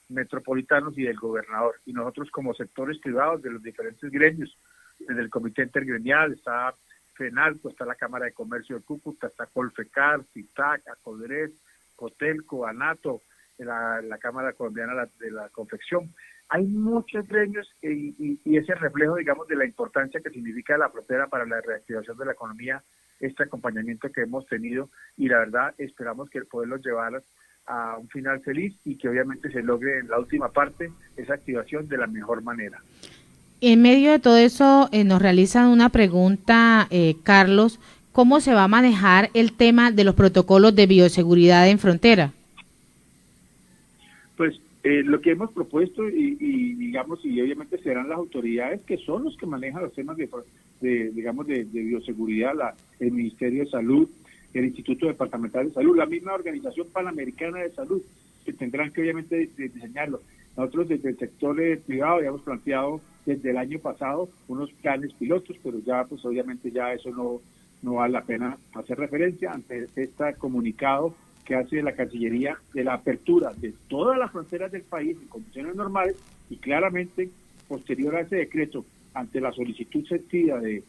metropolitanos y del gobernador. Y nosotros como sectores privados de los diferentes gremios, desde el Comité Intergremial, está FENALCO, está la Cámara de Comercio de Cúcuta, está Colfecar, CITAC, ACODRES, COTELCO, ANATO, la Cámara Colombiana de la Confección. Hay muchos gremios y ese reflejo, digamos, de la importancia que significa la frontera para la reactivación de la economía, este acompañamiento que hemos tenido, y la verdad esperamos que poderlos llevar a un final feliz y que obviamente se logre en la última parte esa activación de la mejor manera. En medio de todo eso nos realizan una pregunta, Carlos, ¿cómo se va a manejar el tema de los protocolos de bioseguridad en frontera? Pues lo que hemos propuesto y obviamente serán las autoridades que son los que manejan los temas de bioseguridad, el Ministerio de Salud, el Instituto Departamental de Salud, la misma Organización Panamericana de Salud, que tendrán que obviamente diseñarlo. Nosotros desde el sector privado ya hemos planteado desde el año pasado unos planes pilotos, pero ya pues obviamente ya eso no vale la pena hacer referencia ante este comunicado que hace la Cancillería de la apertura de todas las fronteras del país en condiciones normales, y claramente posterior a ese decreto, ante la solicitud sentida de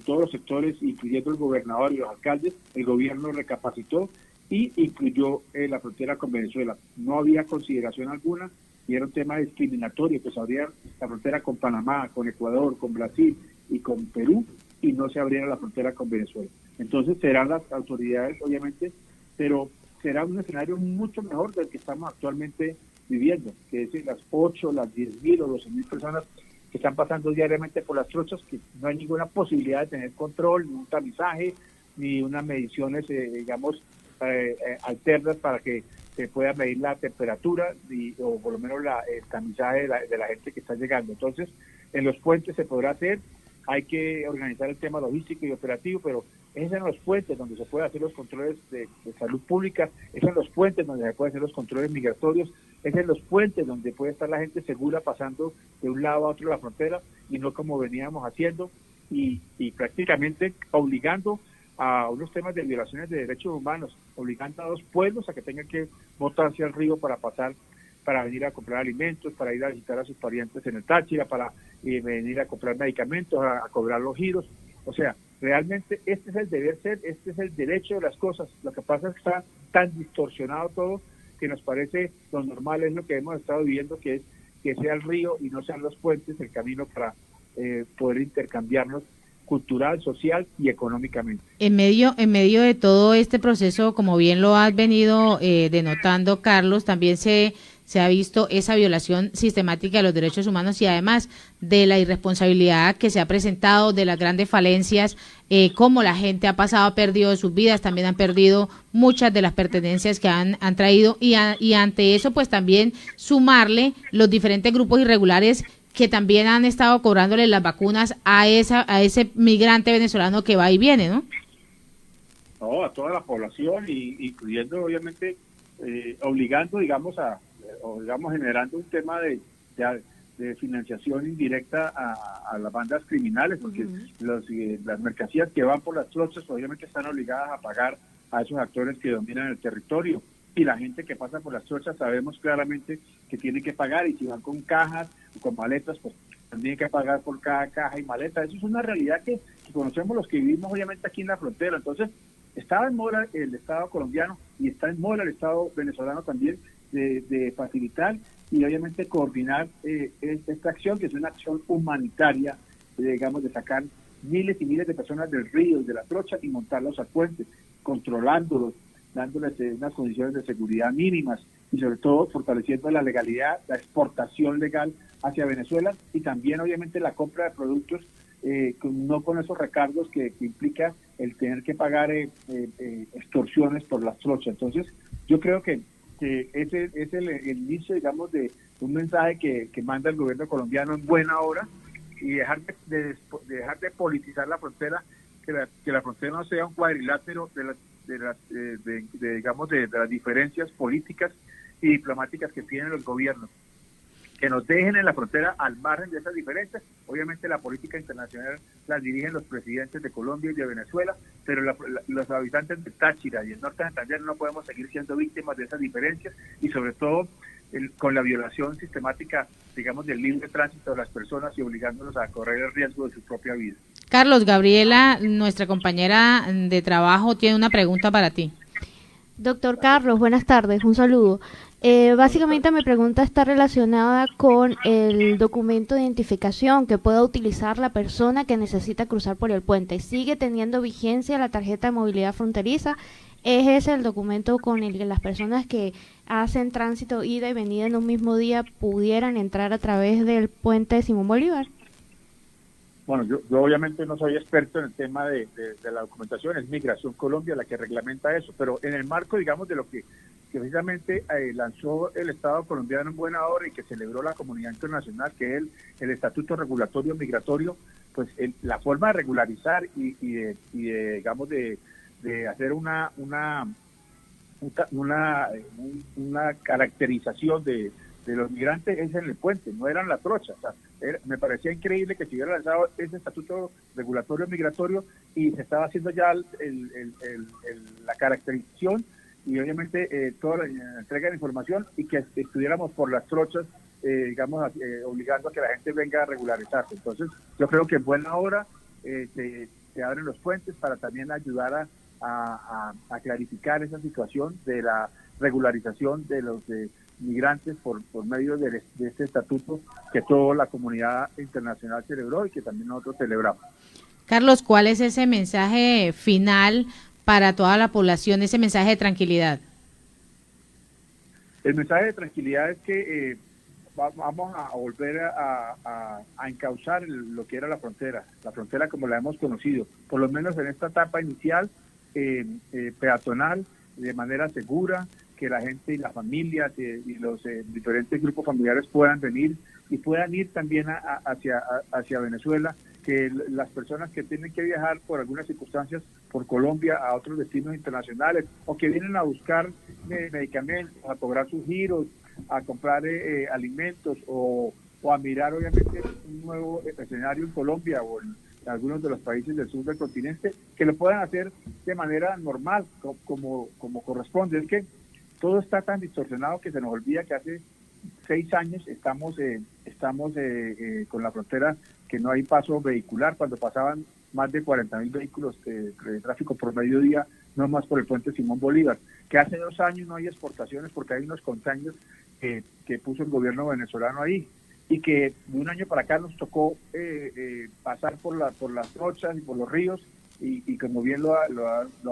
todos los sectores, incluyendo el gobernador y los alcaldes, el gobierno recapacitó y incluyó la frontera con Venezuela. No había consideración alguna y era un tema discriminatorio, que se abriera la frontera con Panamá, con Ecuador, con Brasil y con Perú, y no se abriera la frontera con Venezuela. Entonces serán las autoridades, obviamente, pero será un escenario mucho mejor del que estamos actualmente viviendo, que es las 8, las 10.000 o 12.000 personas que están pasando diariamente por las trochas, que no hay ninguna posibilidad de tener control, ni un tamizaje, ni unas mediciones, alternas para que se pueda medir la temperatura o por lo menos el tamizaje de la gente que está llegando. Entonces, en los puentes se podrá hacer, hay que organizar el tema logístico y operativo, pero es en los puentes donde se puede hacer los controles de salud pública, es en los puentes donde se pueden hacer los controles migratorios, es en los puentes donde puede estar la gente segura pasando de un lado a otro de la frontera, y no como veníamos haciendo y prácticamente obligando a unos temas de violaciones de derechos humanos, obligando a los pueblos a que tengan que botarse al río para pasar, para venir a comprar alimentos, para ir a visitar a sus parientes en el Táchira, para venir a comprar medicamentos, a cobrar los giros. O sea, realmente este es el deber ser, este es el derecho de las cosas. Lo que pasa es que está tan distorsionado todo que nos parece lo normal es lo que hemos estado viviendo, que es que sea el río y no sean los puentes el camino para poder intercambiarnos cultural, social y económicamente. En medio de todo este proceso, como bien lo has venido denotando, Carlos, también se ha visto esa violación sistemática de los derechos humanos y además de la irresponsabilidad que se ha presentado, de las grandes falencias, cómo la gente ha perdido sus vidas, también han perdido muchas de las pertenencias que han traído y ante eso pues también sumarle los diferentes grupos irregulares que también han estado cobrándole las vacunas a ese migrante venezolano que va y viene, ¿no? No, a toda la población, y incluyendo obviamente obligando, digamos, generando un tema de financiación indirecta a las bandas criminales, porque las mercancías que van por las trochas obviamente están obligadas a pagar a esos actores que dominan el territorio, y la gente que pasa por las trochas sabemos claramente que tiene que pagar, y si van con cajas o con maletas, pues también hay que pagar por cada caja y maleta. Eso es una realidad que conocemos los que vivimos obviamente aquí en la frontera. Entonces, estaba en mora el Estado colombiano y está en mora el Estado venezolano también de facilitar y obviamente coordinar esta acción, que es una acción humanitaria, digamos, de sacar miles y miles de personas del río, de la trocha, y montarlos al puente, controlándolos, dándoles unas condiciones de seguridad mínimas y sobre todo fortaleciendo la legalidad, la exportación legal hacia Venezuela, y también obviamente la compra de productos no con esos recargos que implica el tener que pagar extorsiones por las trochas. Entonces, yo creo que ese es el inicio, digamos, de un mensaje que manda el gobierno colombiano en buena hora, y dejar de politizar la frontera, que la frontera no sea un cuadrilátero de las diferencias políticas y diplomáticas que tienen los gobiernos, que nos dejen en la frontera al margen de esas diferencias. Obviamente la política internacional la dirigen los presidentes de Colombia y de Venezuela, pero los habitantes de Táchira y el norte de Santander no podemos seguir siendo víctimas de esas diferencias, y sobre todo con la violación sistemática, digamos, del libre tránsito de las personas y obligándolos a correr el riesgo de su propia vida. Carlos, Gabriela, nuestra compañera de trabajo, tiene una pregunta para ti. Doctor Carlos, buenas tardes, un saludo. Básicamente mi pregunta está relacionada con el documento de identificación que pueda utilizar la persona que necesita cruzar por el puente. ¿Sigue teniendo vigencia la tarjeta de movilidad fronteriza? ¿Es ese el documento con el que las personas que hacen tránsito ida y venida en un mismo día pudieran entrar a través del puente de Simón Bolívar? Bueno, yo obviamente no soy experto en el tema de la documentación, es Migración Colombia la que reglamenta eso, pero en el marco, digamos, de lo que precisamente lanzó el Estado colombiano en buena hora y que celebró la comunidad internacional, que es el Estatuto Regulatorio Migratorio, pues la forma de regularizar y digamos, de hacer una caracterización de los migrantes es en el puente, no eran la trocha. O sea, me parecía increíble que se hubiera lanzado ese Estatuto Regulatorio Migratorio y se estaba haciendo ya la caracterización y obviamente toda la entrega de información, y que estuviéramos por las trochas, digamos, obligando a que la gente venga a regularizarse. Entonces, yo creo que en buena hora se abren los puentes para también ayudar a clarificar esa situación de la regularización de los migrantes por medio de este estatuto que toda la comunidad internacional celebró y que también nosotros celebramos. Carlos, ¿cuál es ese mensaje final para toda la población, ese mensaje de tranquilidad? El mensaje de tranquilidad es que vamos a volver a encauzar lo que era la frontera como la hemos conocido, por lo menos en esta etapa inicial, peatonal, de manera segura, que la gente y las familias y los diferentes grupos familiares puedan venir y puedan ir también hacia Venezuela, que las personas que tienen que viajar por algunas circunstancias por Colombia a otros destinos internacionales, o que vienen a buscar medicamentos, a cobrar sus giros, a comprar alimentos o a mirar obviamente un nuevo escenario en Colombia o en algunos de los países del sur del continente, que lo puedan hacer de manera normal, como corresponde. Es que todo está tan distorsionado que se nos olvida que hace 6 años estamos con la frontera, que no hay paso vehicular, cuando pasaban más de 40.000 vehículos de tráfico por mediodía, no más por el puente Simón Bolívar, que hace 2 años no hay exportaciones porque hay unos containers que puso el gobierno venezolano ahí, y que de un año para acá nos tocó pasar por las trochas y por los ríos, y como bien lo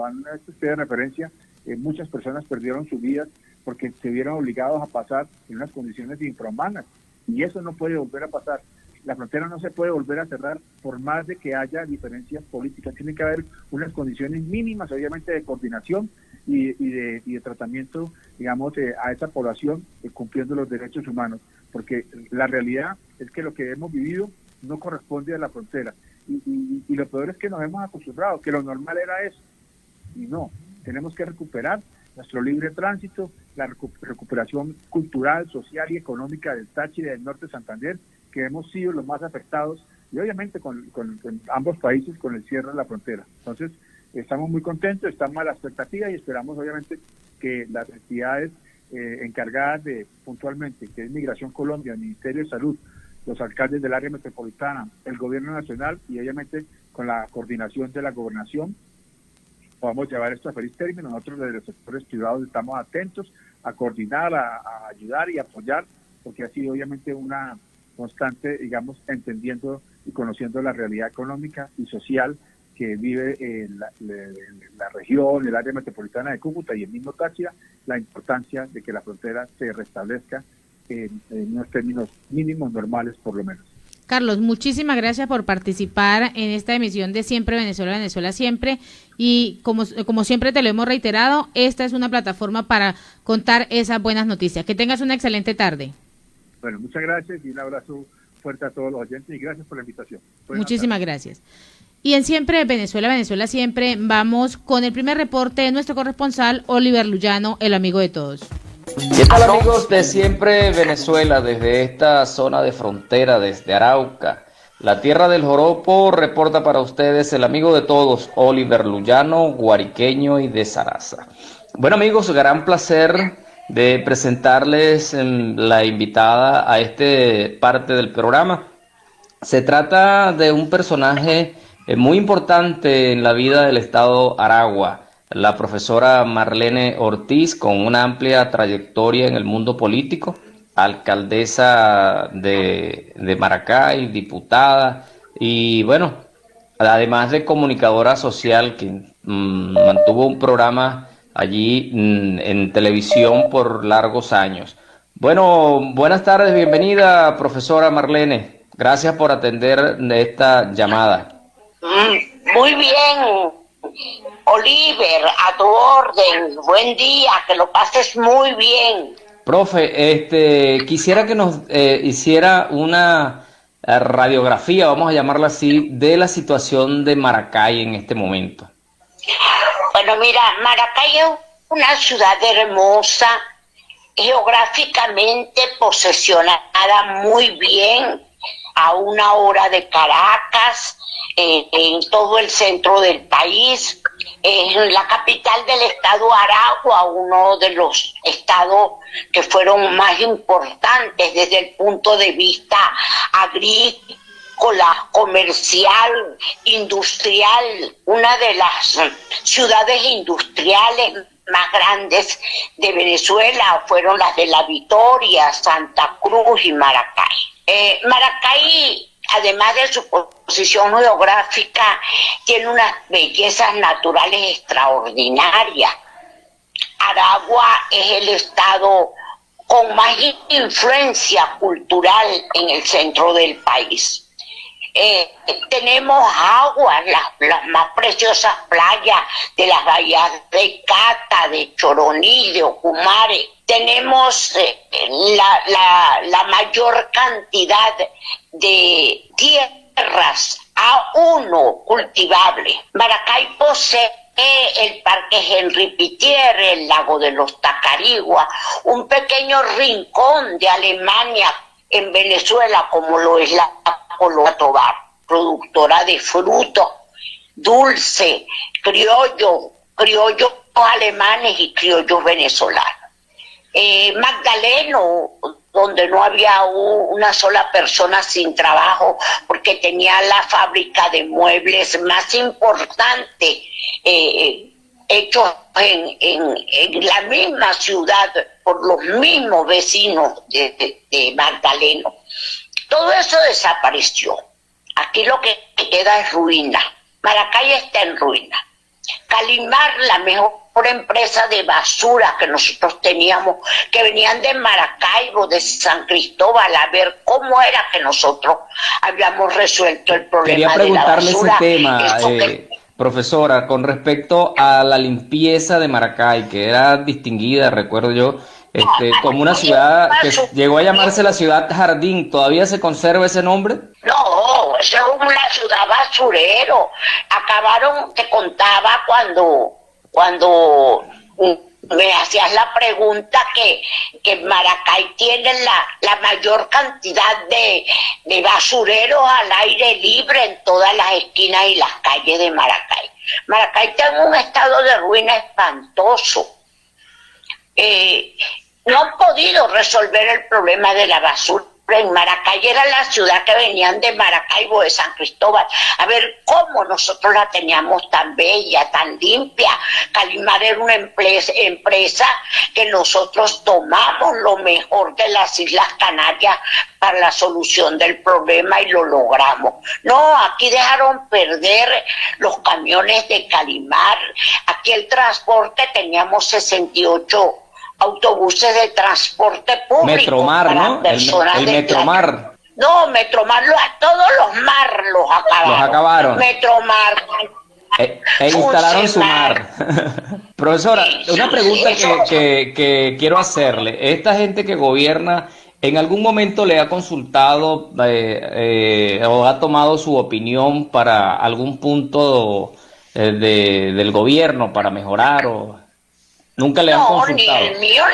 han hecho ustedes de referencia, muchas personas perdieron sus vidas porque se vieron obligados a pasar en unas condiciones infrahumanas, y eso no puede volver a pasar. La frontera no se puede volver a cerrar por más de que haya diferencias políticas. Tiene que haber unas condiciones mínimas, obviamente, de coordinación y de tratamiento, digamos, a esa población, cumpliendo los derechos humanos, porque la realidad es que lo que hemos vivido no corresponde a la frontera. Y lo peor es que nos hemos acostumbrado, que lo normal era eso. Y no, tenemos que recuperar nuestro libre tránsito, la recuperación cultural, social y económica del Táchira y del norte de Santander, que hemos sido los más afectados, y obviamente con ambos países con el cierre de la frontera. Entonces, estamos muy contentos, estamos a la expectativa y esperamos obviamente que las entidades encargadas de puntualmente, que es Migración Colombia, el Ministerio de Salud, los alcaldes del área metropolitana, el gobierno nacional y obviamente con la coordinación de la gobernación, podamos llevar esto a feliz término. Nosotros desde los sectores privados estamos atentos a coordinar, a ayudar y apoyar, porque ha sido obviamente una constante, digamos, entendiendo y conociendo la realidad económica y social que vive la región, el área metropolitana de Cúcuta y el mismo Táchira, la importancia de que la frontera se restablezca en unos términos mínimos normales por lo menos. Carlos, muchísimas gracias por participar en esta emisión de Siempre Venezuela, Venezuela Siempre, y como siempre te lo hemos reiterado, esta es una plataforma para contar esas buenas noticias. Que tengas una excelente tarde. Bueno, muchas gracias y un abrazo fuerte a todos los oyentes y gracias por la invitación. Muchísimas gracias. Y en Siempre Venezuela, Venezuela Siempre, vamos con el primer reporte de nuestro corresponsal Oliver Luyano, el amigo de todos. ¿Qué tal, amigos de Siempre Venezuela? Desde esta zona de frontera, desde Arauca, la tierra del joropo, reporta para ustedes el amigo de todos, Oliver Luyano, guariqueño y de Saraza. Bueno, amigos, gran placer de presentarles la invitada a este parte del programa. Se trata de un personaje muy importante en la vida del estado Aragua, la profesora Marlene Ortiz, con una amplia trayectoria en el mundo político, alcaldesa de Maracay, diputada, y bueno, además de comunicadora social, que mantuvo un programa allí en televisión por largos años. Bueno, buenas tardes, bienvenida, profesora Marlene. Gracias por atender esta llamada. Muy bien, Oliver, a tu orden. Buen día, que lo pases muy bien. Profe, quisiera que nos hiciera una radiografía, vamos a llamarla así, de la situación de Maracay en este momento. Bueno, mira, Maracay es una ciudad hermosa, geográficamente posesionada muy bien, a 1 hora de Caracas, en todo el centro del país, en la capital del estado Aragua, uno de los estados que fueron más importantes desde el punto de vista agrícola, comercial, industrial, una de las ciudades industriales más grandes de Venezuela fueron las de La Victoria, Santa Cruz y Maracay. Maracay, además de su posición geográfica, tiene unas bellezas naturales extraordinarias. Aragua es el estado con más influencia cultural en el centro del país. Tenemos aguas, las más preciosas playas de las bahías de Cata, de Choroní, de Ocumare. Tenemos la mayor cantidad de tierras A1 cultivables. Maracay posee el Parque Henry Pittier, el Lago de los Tacarigua, un pequeño rincón de Alemania en Venezuela, como lo es la Colonia Tovar, productora de frutos, dulce, criollos alemanes y criollos venezolanos. Magdaleno, donde no había una sola persona sin trabajo, porque tenía la fábrica de muebles más importante hechos en la misma ciudad por los mismos vecinos de Magdaleno. Todo eso desapareció. Aquí lo que queda es ruina. Maracay está en ruina. Calimar, la mejor empresa de basura que nosotros teníamos, que venían de Maracaibo, de San Cristóbal, a ver cómo era que nosotros habíamos resuelto el problema de la basura. Quería preguntarle ese tema, profesora, con respecto a la limpieza de Maracay, que era distinguida, recuerdo yo, como una ciudad que llegó a llamarse la ciudad Jardín. ¿Todavía se conserva ese nombre? No, eso es una ciudad basurero. Acabaron, te contaba cuando me hacías la pregunta que Maracay tiene la mayor cantidad de basureros al aire libre en todas las esquinas y las calles de Maracay. Maracay está en un estado de ruina espantoso. No han podido resolver el problema de la basura. En Maracay era la ciudad que venían de Maracaibo, de San Cristóbal. A ver cómo nosotros la teníamos tan bella, tan limpia. Calimar era una empresa que nosotros tomamos lo mejor de las Islas Canarias para la solución del problema y lo logramos. No, aquí dejaron perder los camiones de Calimar. Aquí el transporte teníamos 68 autobuses de transporte público. Metromar, ¿no? El Metromar. No, Metromar, todos los mar los acabaron. Los acabaron. Metromar. Instalaron su mar. Profesora, una pregunta que quiero hacerle. Esta gente que gobierna, ¿en algún momento le ha consultado o ha tomado su opinión para algún punto del gobierno para mejorar o...? Nunca le han consultado. Ni el mío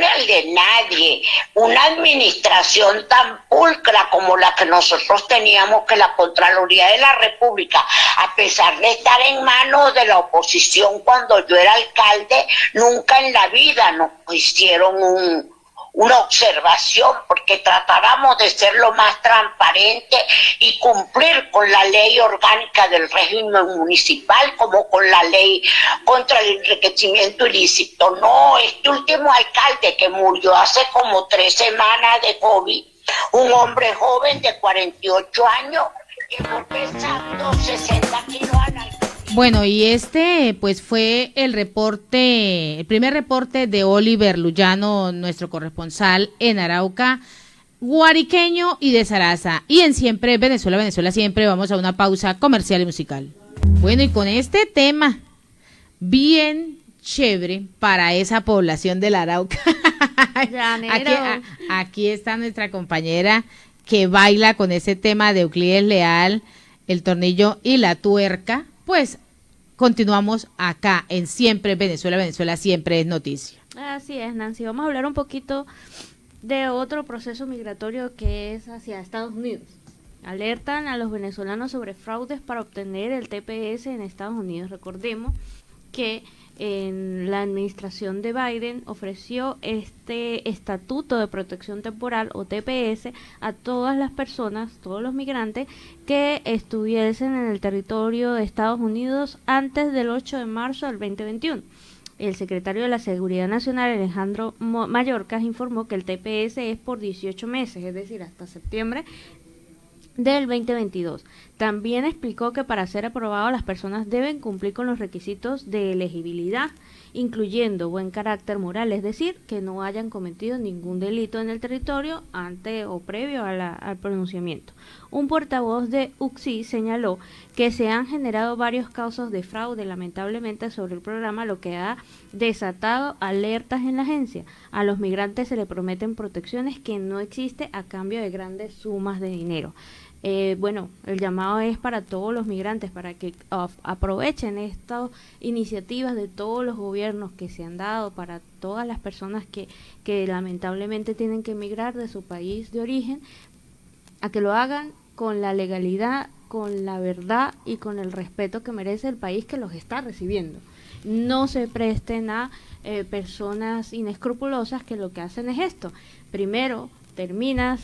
ni el de nadie. Una administración tan pulcra como la que nosotros teníamos, que la Contraloría de la República, a pesar de estar en manos de la oposición cuando yo era alcalde, nunca en la vida nos hicieron una observación, porque tratáramos de ser lo más transparente y cumplir con la ley orgánica del régimen municipal, como con la ley contra el enriquecimiento ilícito. No, este último alcalde que murió hace como 3 semanas de COVID, un hombre joven de 48 años, que fue pesando 60 kilos al año. Bueno, y pues fue el primer reporte de Oliver Luyano, nuestro corresponsal en Arauca, guariqueño y de Zaraza. Y en Siempre Venezuela, Venezuela Siempre, vamos a una pausa comercial y musical. Bueno, y con este tema bien chévere para esa población del Arauca. Aquí está nuestra compañera que baila con ese tema de Euclides Leal, el tornillo y la tuerca. Pues continuamos acá en Siempre Venezuela, Venezuela Siempre es noticia. Así es, Nancy. Vamos a hablar un poquito de otro proceso migratorio que es hacia Estados Unidos. Alertan a los venezolanos sobre fraudes para obtener el TPS en Estados Unidos. Recordemos que en la administración de Biden ofreció este Estatuto de Protección Temporal o TPS a todas las personas, todos los migrantes que estuviesen en el territorio de Estados Unidos antes del 8 de marzo del 2021. El secretario de la Seguridad Nacional, Alejandro Mayorkas, informó que el TPS es por 18 meses, es decir, hasta septiembre del 2022. También explicó que para ser aprobado las personas deben cumplir con los requisitos de elegibilidad, incluyendo buen carácter moral, es decir, que no hayan cometido ningún delito en el territorio antes o previo al pronunciamiento. Un portavoz de UCSI señaló que se han generado varios casos de fraude lamentablemente sobre el programa, lo que ha desatado alertas en la agencia. A los migrantes se le prometen protecciones que no existe a cambio de grandes sumas de dinero. Bueno, el llamado es para todos los migrantes, para que aprovechen estas iniciativas de todos los gobiernos que se han dado para todas las personas que lamentablemente tienen que emigrar de su país de origen, a que lo hagan con la legalidad, con la verdad y con el respeto que merece el país que los está recibiendo. No se presten a personas inescrupulosas que lo que hacen es esto. Primero, terminas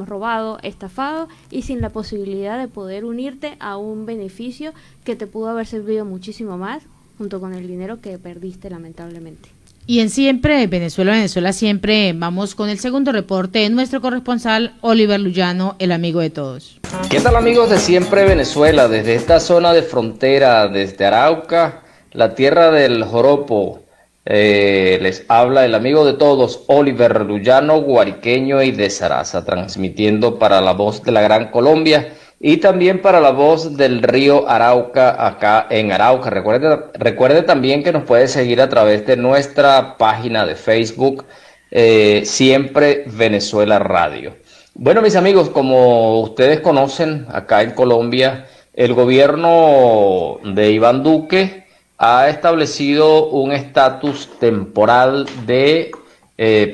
robado, estafado y sin la posibilidad de poder unirte a un beneficio que te pudo haber servido muchísimo más junto con el dinero que perdiste lamentablemente. Y en Siempre Venezuela, Venezuela Siempre vamos con el segundo reporte de nuestro corresponsal Oliver Luyano, el amigo de todos. ¿Qué tal, amigos de Siempre Venezuela? Desde esta zona de frontera, desde Arauca, la tierra del joropo, les habla el amigo de todos, Oliver Luyano, guariqueño y de Zaraza, transmitiendo para la voz de la Gran Colombia y también para La Voz del Río Arauca, acá en Arauca. Recuerde también que nos puede seguir a través de nuestra página de Facebook, Siempre Venezuela Radio. Bueno, mis amigos, como ustedes conocen, acá en Colombia, el gobierno de Iván Duque ha establecido un estatus temporal de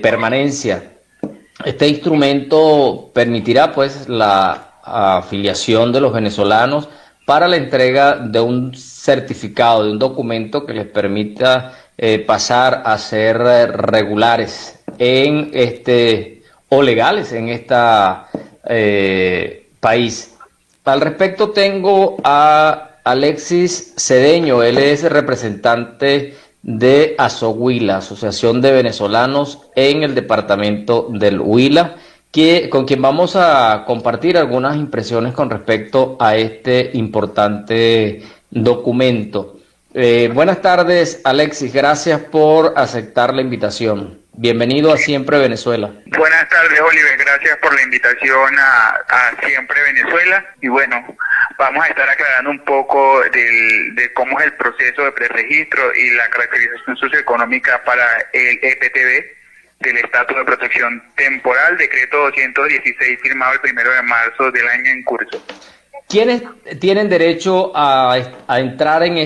permanencia. Este instrumento permitirá pues la afiliación de los venezolanos para la entrega de un certificado, de un documento que les permita pasar a ser regulares en o legales en este país. Al respecto tengo a Alexis Cedeño, él es representante de ASOHUILA, Asociación de Venezolanos en el departamento del Huila, con quien vamos a compartir algunas impresiones con respecto a este importante documento. Buenas tardes, Alexis, gracias por aceptar la invitación. Bienvenido a Siempre Venezuela. Buenas tardes, Oliver, gracias por la invitación a Siempre Venezuela. Y bueno, vamos a estar aclarando un poco de cómo es el proceso de preregistro y la caracterización socioeconómica para el EPTB del Estatus de Protección Temporal, decreto 216 firmado el 1 de marzo del año en curso. ¿Quiénes tienen derecho a entrar en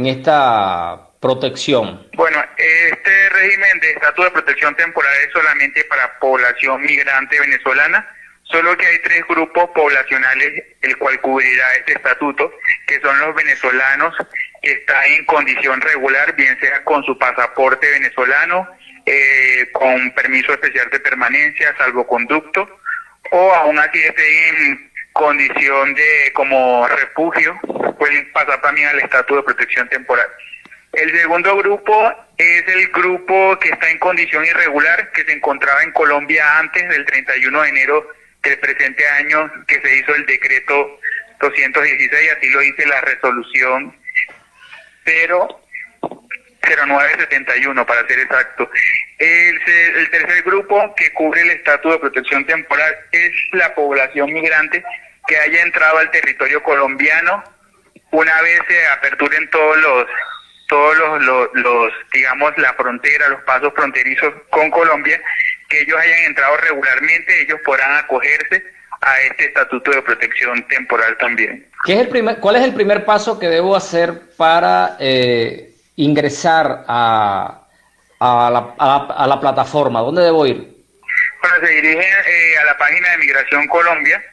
esta protección? Bueno, este régimen de estatus de protección temporal es solamente para población migrante venezolana, solo que hay 3 grupos poblacionales el cual cubrirá este estatuto, que son los venezolanos que están en condición regular, bien sea con su pasaporte venezolano, con permiso especial de permanencia, salvoconducto, o aún así estén en condición de como refugio, pueden pasar también al estatus de protección temporal. El segundo grupo es el grupo que está en condición irregular, que se encontraba en Colombia antes del 31 de enero del presente año, que se hizo el decreto 216, así lo dice la resolución 0971 para ser exacto. El tercer grupo que cubre el estatus de protección temporal es la población migrante que haya entrado al territorio colombiano una vez se aperturen todos los digamos, la frontera, los pasos fronterizos con Colombia, que ellos hayan entrado regularmente, ellos podrán acogerse a este estatuto de protección temporal también. ¿Cuál es el primer paso que debo hacer para ingresar a la plataforma? ¿Dónde debo ir? Bueno, se dirigen a la página de Migración Colombia.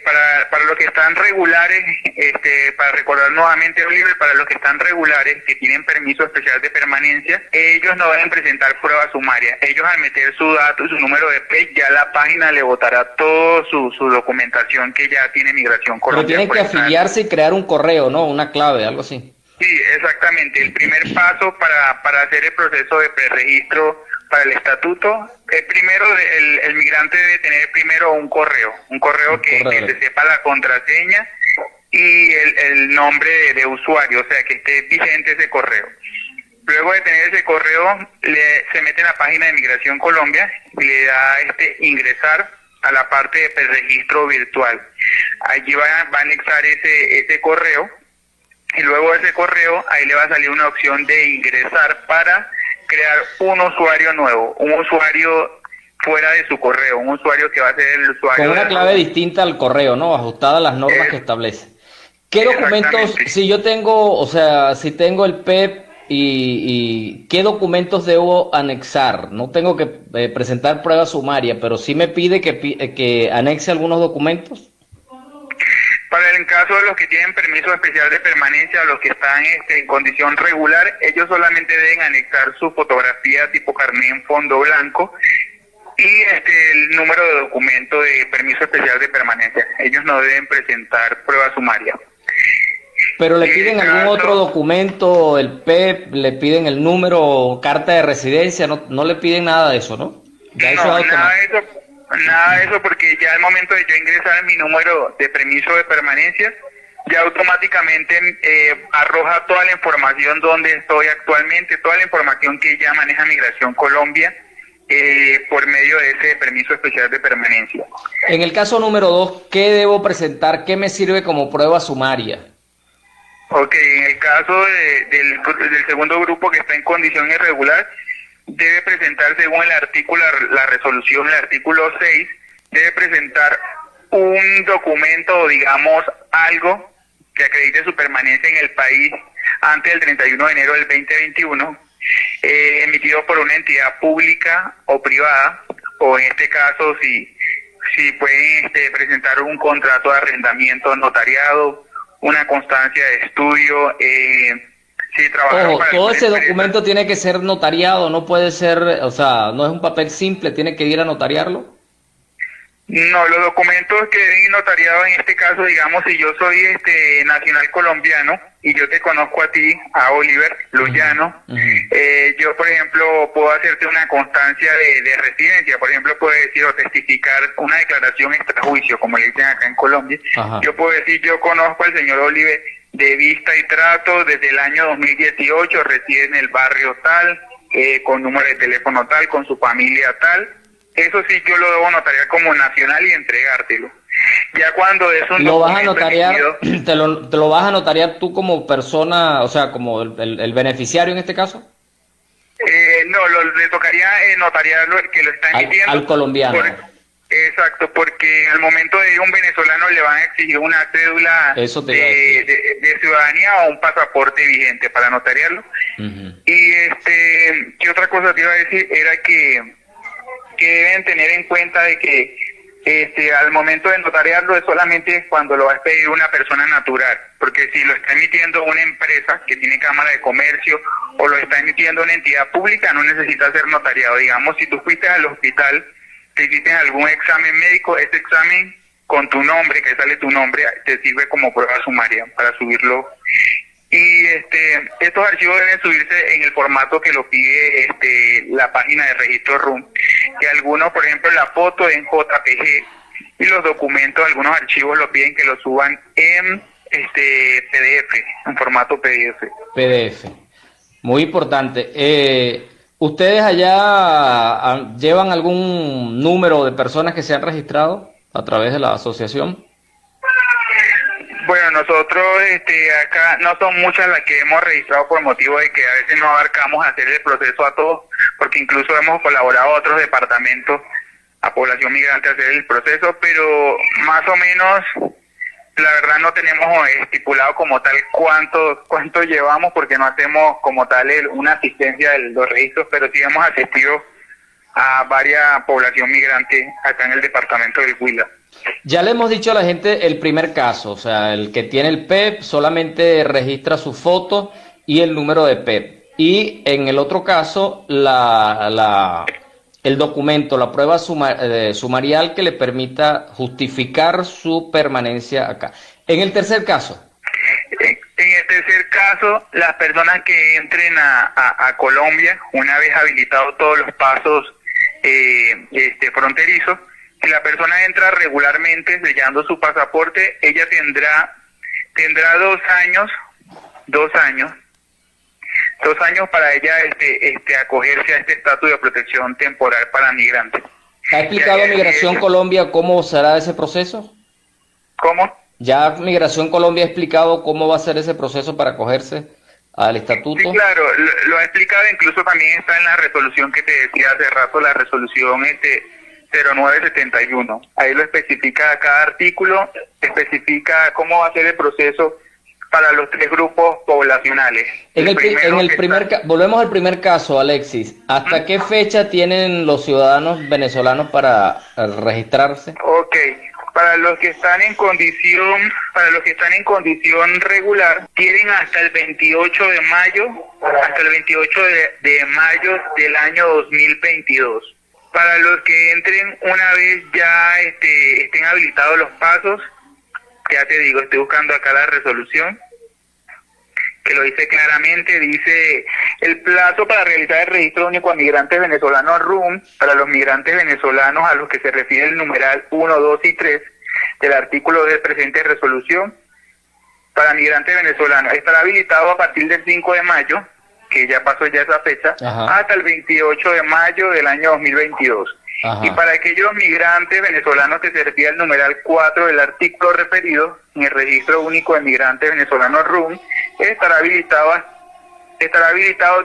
Para los que están regulares, para recordar nuevamente, Oliver, para los que están regulares, que tienen permiso especial de permanencia, ellos no deben presentar prueba sumaria. Ellos, al meter su dato y su número de PEC, ya la página le botará toda su documentación que ya tiene Migración Colombia. Pero tienen que afiliarse y crear un correo, ¿no? Una clave, algo así. Sí, exactamente. El primer paso para hacer el proceso de preregistro para el estatuto, primero el migrante debe tener primero un correo que se sepa la contraseña y el nombre de usuario, o sea, que esté vigente ese correo. Luego de tener ese correo, se mete en la página de Migración Colombia y le da ingresar a la parte de preregistro virtual. Allí va a anexar ese correo, y luego de ese correo, ahí le va a salir una opción de ingresar para crear un usuario nuevo, un usuario fuera de su correo, un usuario que va a ser el usuario. Con una clave distinta al correo, ¿no? Ajustada a las normas que establece. ¿Qué documentos, si yo tengo, o sea, si tengo el PEP y qué documentos debo anexar? No tengo que presentar prueba sumaria, pero sí me pide que anexe algunos documentos. Para el caso de los que tienen permiso especial de permanencia o los que están en condición regular, ellos solamente deben anexar su fotografía tipo carnet en fondo blanco y el número de documento de permiso especial de permanencia. Ellos no deben presentar prueba sumaria. ¿Pero le piden algún otro documento, el PEP, le piden el número, carta de residencia? No le piden nada de eso, ¿no? Ya eso es nada de eso, porque ya al momento de yo ingresar mi número de permiso de permanencia, ya automáticamente arroja toda la información donde estoy actualmente, toda la información que ya maneja Migración Colombia por medio de ese permiso especial de permanencia. En el caso número 2, ¿qué debo presentar? ¿Qué me sirve como prueba sumaria? Ok, en el caso del segundo grupo que está en condición irregular, debe presentar según el artículo, la resolución, el artículo 6, debe presentar un documento o digamos algo que acredite su permanencia en el país antes del 31 de enero del 2021, emitido por una entidad pública o privada, o en este caso si pueden presentar un contrato de arrendamiento notariado, una constancia de estudio, si trabajaron para todo ese empresa. documento tiene que ser notariado, no puede ser, o sea, no es un papel simple, tiene que ir a notariarlo. No, los documentos que deben ir notariados en este caso, digamos, si yo soy nacional colombiano y yo te conozco a ti, a Oliver Luyano, yo, por ejemplo, puedo hacerte una constancia de residencia, por ejemplo, puedo decir o testificar una declaración extrajuicio, como le dicen acá en Colombia. Ajá. Yo puedo decir, yo conozco al señor Oliver de vista y trato desde el año 2018, reside en el barrio tal, con número de teléfono tal, con su familia tal. Eso sí yo lo debo notariar como nacional y entregártelo. Ya cuando es un ¿Lo vas a documento notariar? emitido, ¿Te lo vas a notariar tú como persona, o sea, como el beneficiario en este caso? no, le tocaría notariarlo el que lo está emitiendo. Al colombiano. Exacto, porque al momento de un venezolano le van a exigir una cédula Eso te iba a decir. de ciudadanía o un pasaporte vigente para notariarlo. Y ¿qué otra cosa te iba a decir? Era que deben tener en cuenta de que al momento de notariarlo es solamente cuando lo va a expedir una persona natural, porque si lo está emitiendo una empresa que tiene cámara de comercio o lo está emitiendo una entidad pública, no necesita ser notariado. Digamos, si tú fuiste al hospital, te hiciste algún examen médico, ese examen con tu nombre, que sale tu nombre, te sirve como prueba sumaria para subirlo. Y estos archivos deben subirse en el formato que lo pide la página de registro RUM. Que algunos, por ejemplo, la foto en JPG y los documentos, algunos archivos lo piden que lo suban en PDF, en formato PDF. PDF. Muy importante. ¿Ustedes allá llevan algún número de personas que se han registrado a través de la asociación? Bueno, nosotros acá no son muchas las que hemos registrado por motivo de que a veces no abarcamos hacer el proceso a todos, porque incluso hemos colaborado a otros departamentos, a población migrante, a hacer el proceso, pero más o menos, la verdad no tenemos estipulado como tal cuánto llevamos, porque no hacemos como tal una asistencia de los registros, pero sí hemos asistido a varias población migrante acá en el departamento del Huila. Ya le hemos dicho a la gente el primer caso, o sea, el que tiene el PEP solamente registra su foto y el número de PEP. Y en el otro caso, el documento, la prueba sumarial que le permita justificar su permanencia acá. En el tercer caso. En el tercer caso, las personas que entren a Colombia, una vez habilitados todos los pasos fronterizos, si la persona entra regularmente sellando su pasaporte, ella tendrá 2 años para ella acogerse a este estatus de protección temporal para migrantes. ¿Ha explicado Migración Colombia cómo será ese proceso? ¿Cómo? ¿Ya Migración Colombia ha explicado cómo va a ser ese proceso para acogerse al estatuto? Sí, claro, lo ha explicado, incluso también está en la resolución que te decía hace rato, la resolución 0971. Ahí lo especifica cada artículo, especifica cómo va a ser el proceso para los 3 grupos poblacionales. Volvemos al primer caso, Alexis. ¿Hasta qué fecha tienen los ciudadanos venezolanos para registrarse? Ok, para los que están en condición regular, tienen hasta el 28 de mayo, de mayo del año 2022. Para los que entren una vez ya estén habilitados los pasos, ya te digo, estoy buscando acá la resolución, que lo dice claramente, dice el plazo para realizar el registro único a migrantes venezolanos RUM, para los migrantes venezolanos a los que se refiere el numeral 1, 2 y 3 del artículo de presente resolución, para migrantes venezolanos, estará habilitado a partir del 5 de mayo, que ya pasó ya esa fecha, Ajá. hasta el 28 de mayo del año 2022. Ajá. Y para aquellos migrantes venezolanos que se refiere al numeral 4 del artículo referido en el Registro Único de Migrantes Venezolanos RUM, estará habilitado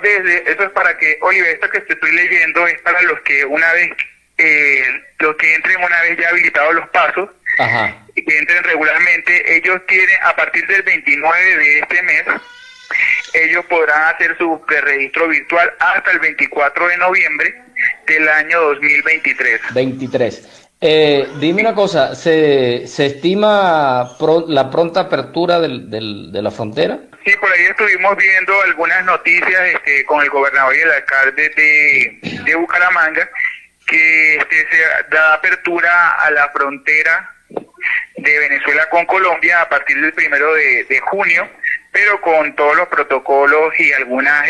desde, eso es para que, Oliver, esto que te estoy leyendo es para los que una vez, los que entren una vez ya habilitados los pasos, Ajá. y que entren regularmente, ellos tienen, a partir del 29 de este mes, ellos podrán hacer su preregistro virtual hasta el 24 de noviembre del año 2023. 23. Dime una cosa, ¿se estima la pronta apertura de la frontera? Sí, por ahí estuvimos viendo algunas noticias con el gobernador y el alcalde de Bucaramanga, que se da apertura a la frontera de Venezuela con Colombia a partir del 1 de junio, pero con todos los protocolos y algunas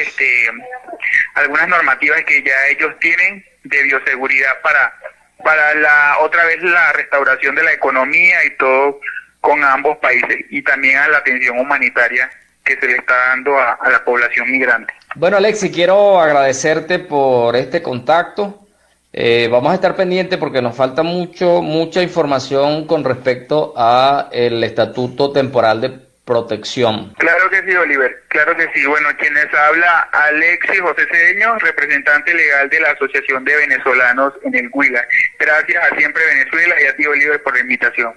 normativas que ya ellos tienen de bioseguridad para otra vez la restauración de la economía y todo con ambos países, y también a la atención humanitaria que se le está dando a la población migrante. Bueno, Alexis, quiero agradecerte por este contacto. Vamos a estar pendientes porque nos falta mucha información con respecto a el Estatuto Temporal de Protección. Claro que sí, Oliver, claro que sí. Bueno, quienes habla Alexis José Cedeño, representante legal de la Asociación de Venezolanos en el Huila. Gracias a Siempre Venezuela y a ti, Oliver, por la invitación.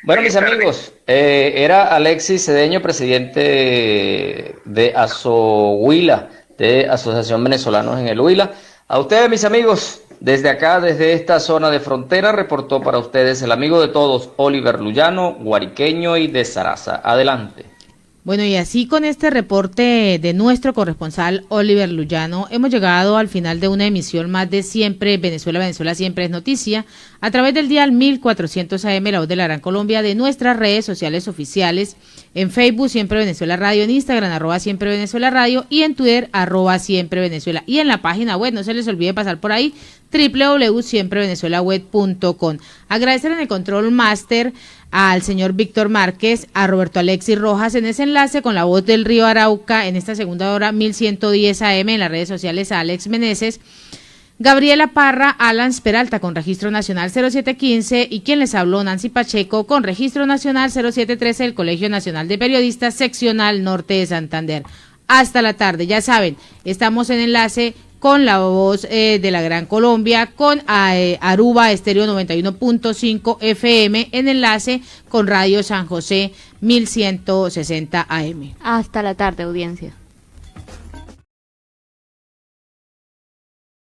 Bueno, mis amigos, era Alexis Cedeño, presidente de Huila, de Asociación Venezolanos en el Huila. A ustedes, mis amigos, desde acá, desde esta zona de frontera, reportó para ustedes el amigo de todos, Oliver Luyano, guariqueño y de Zaraza. Adelante. Bueno, y así con este reporte de nuestro corresponsal Oliver Luyano, hemos llegado al final de una emisión más de Siempre Venezuela, Venezuela Siempre es Noticia, a través del dial 1400 AM, La Voz de la Gran Colombia, de nuestras redes sociales oficiales, en Facebook Siempre Venezuela Radio, en Instagram @Siempre Venezuela Radio y en Twitter @Siempre Venezuela, y en la página web, no se les olvide pasar por ahí, www.siemprevenezuelaweb.com. Agradecer en el control máster al señor Víctor Márquez, a Roberto Alexis Rojas en ese enlace con la voz del Río Arauca en esta segunda hora 1110 AM, en las redes sociales a Alex Meneses, Gabriela Parra, Alan Peralta con registro nacional 0715 y quien les habló, Nancy Pacheco, con registro nacional 0713 del Colegio Nacional de Periodistas seccional norte de Santander. Hasta la tarde, ya saben, estamos en enlace con la voz de la Gran Colombia, con Aruba Estéreo 91.5 FM, en enlace con Radio San José 1160 AM. Hasta la tarde, audiencia.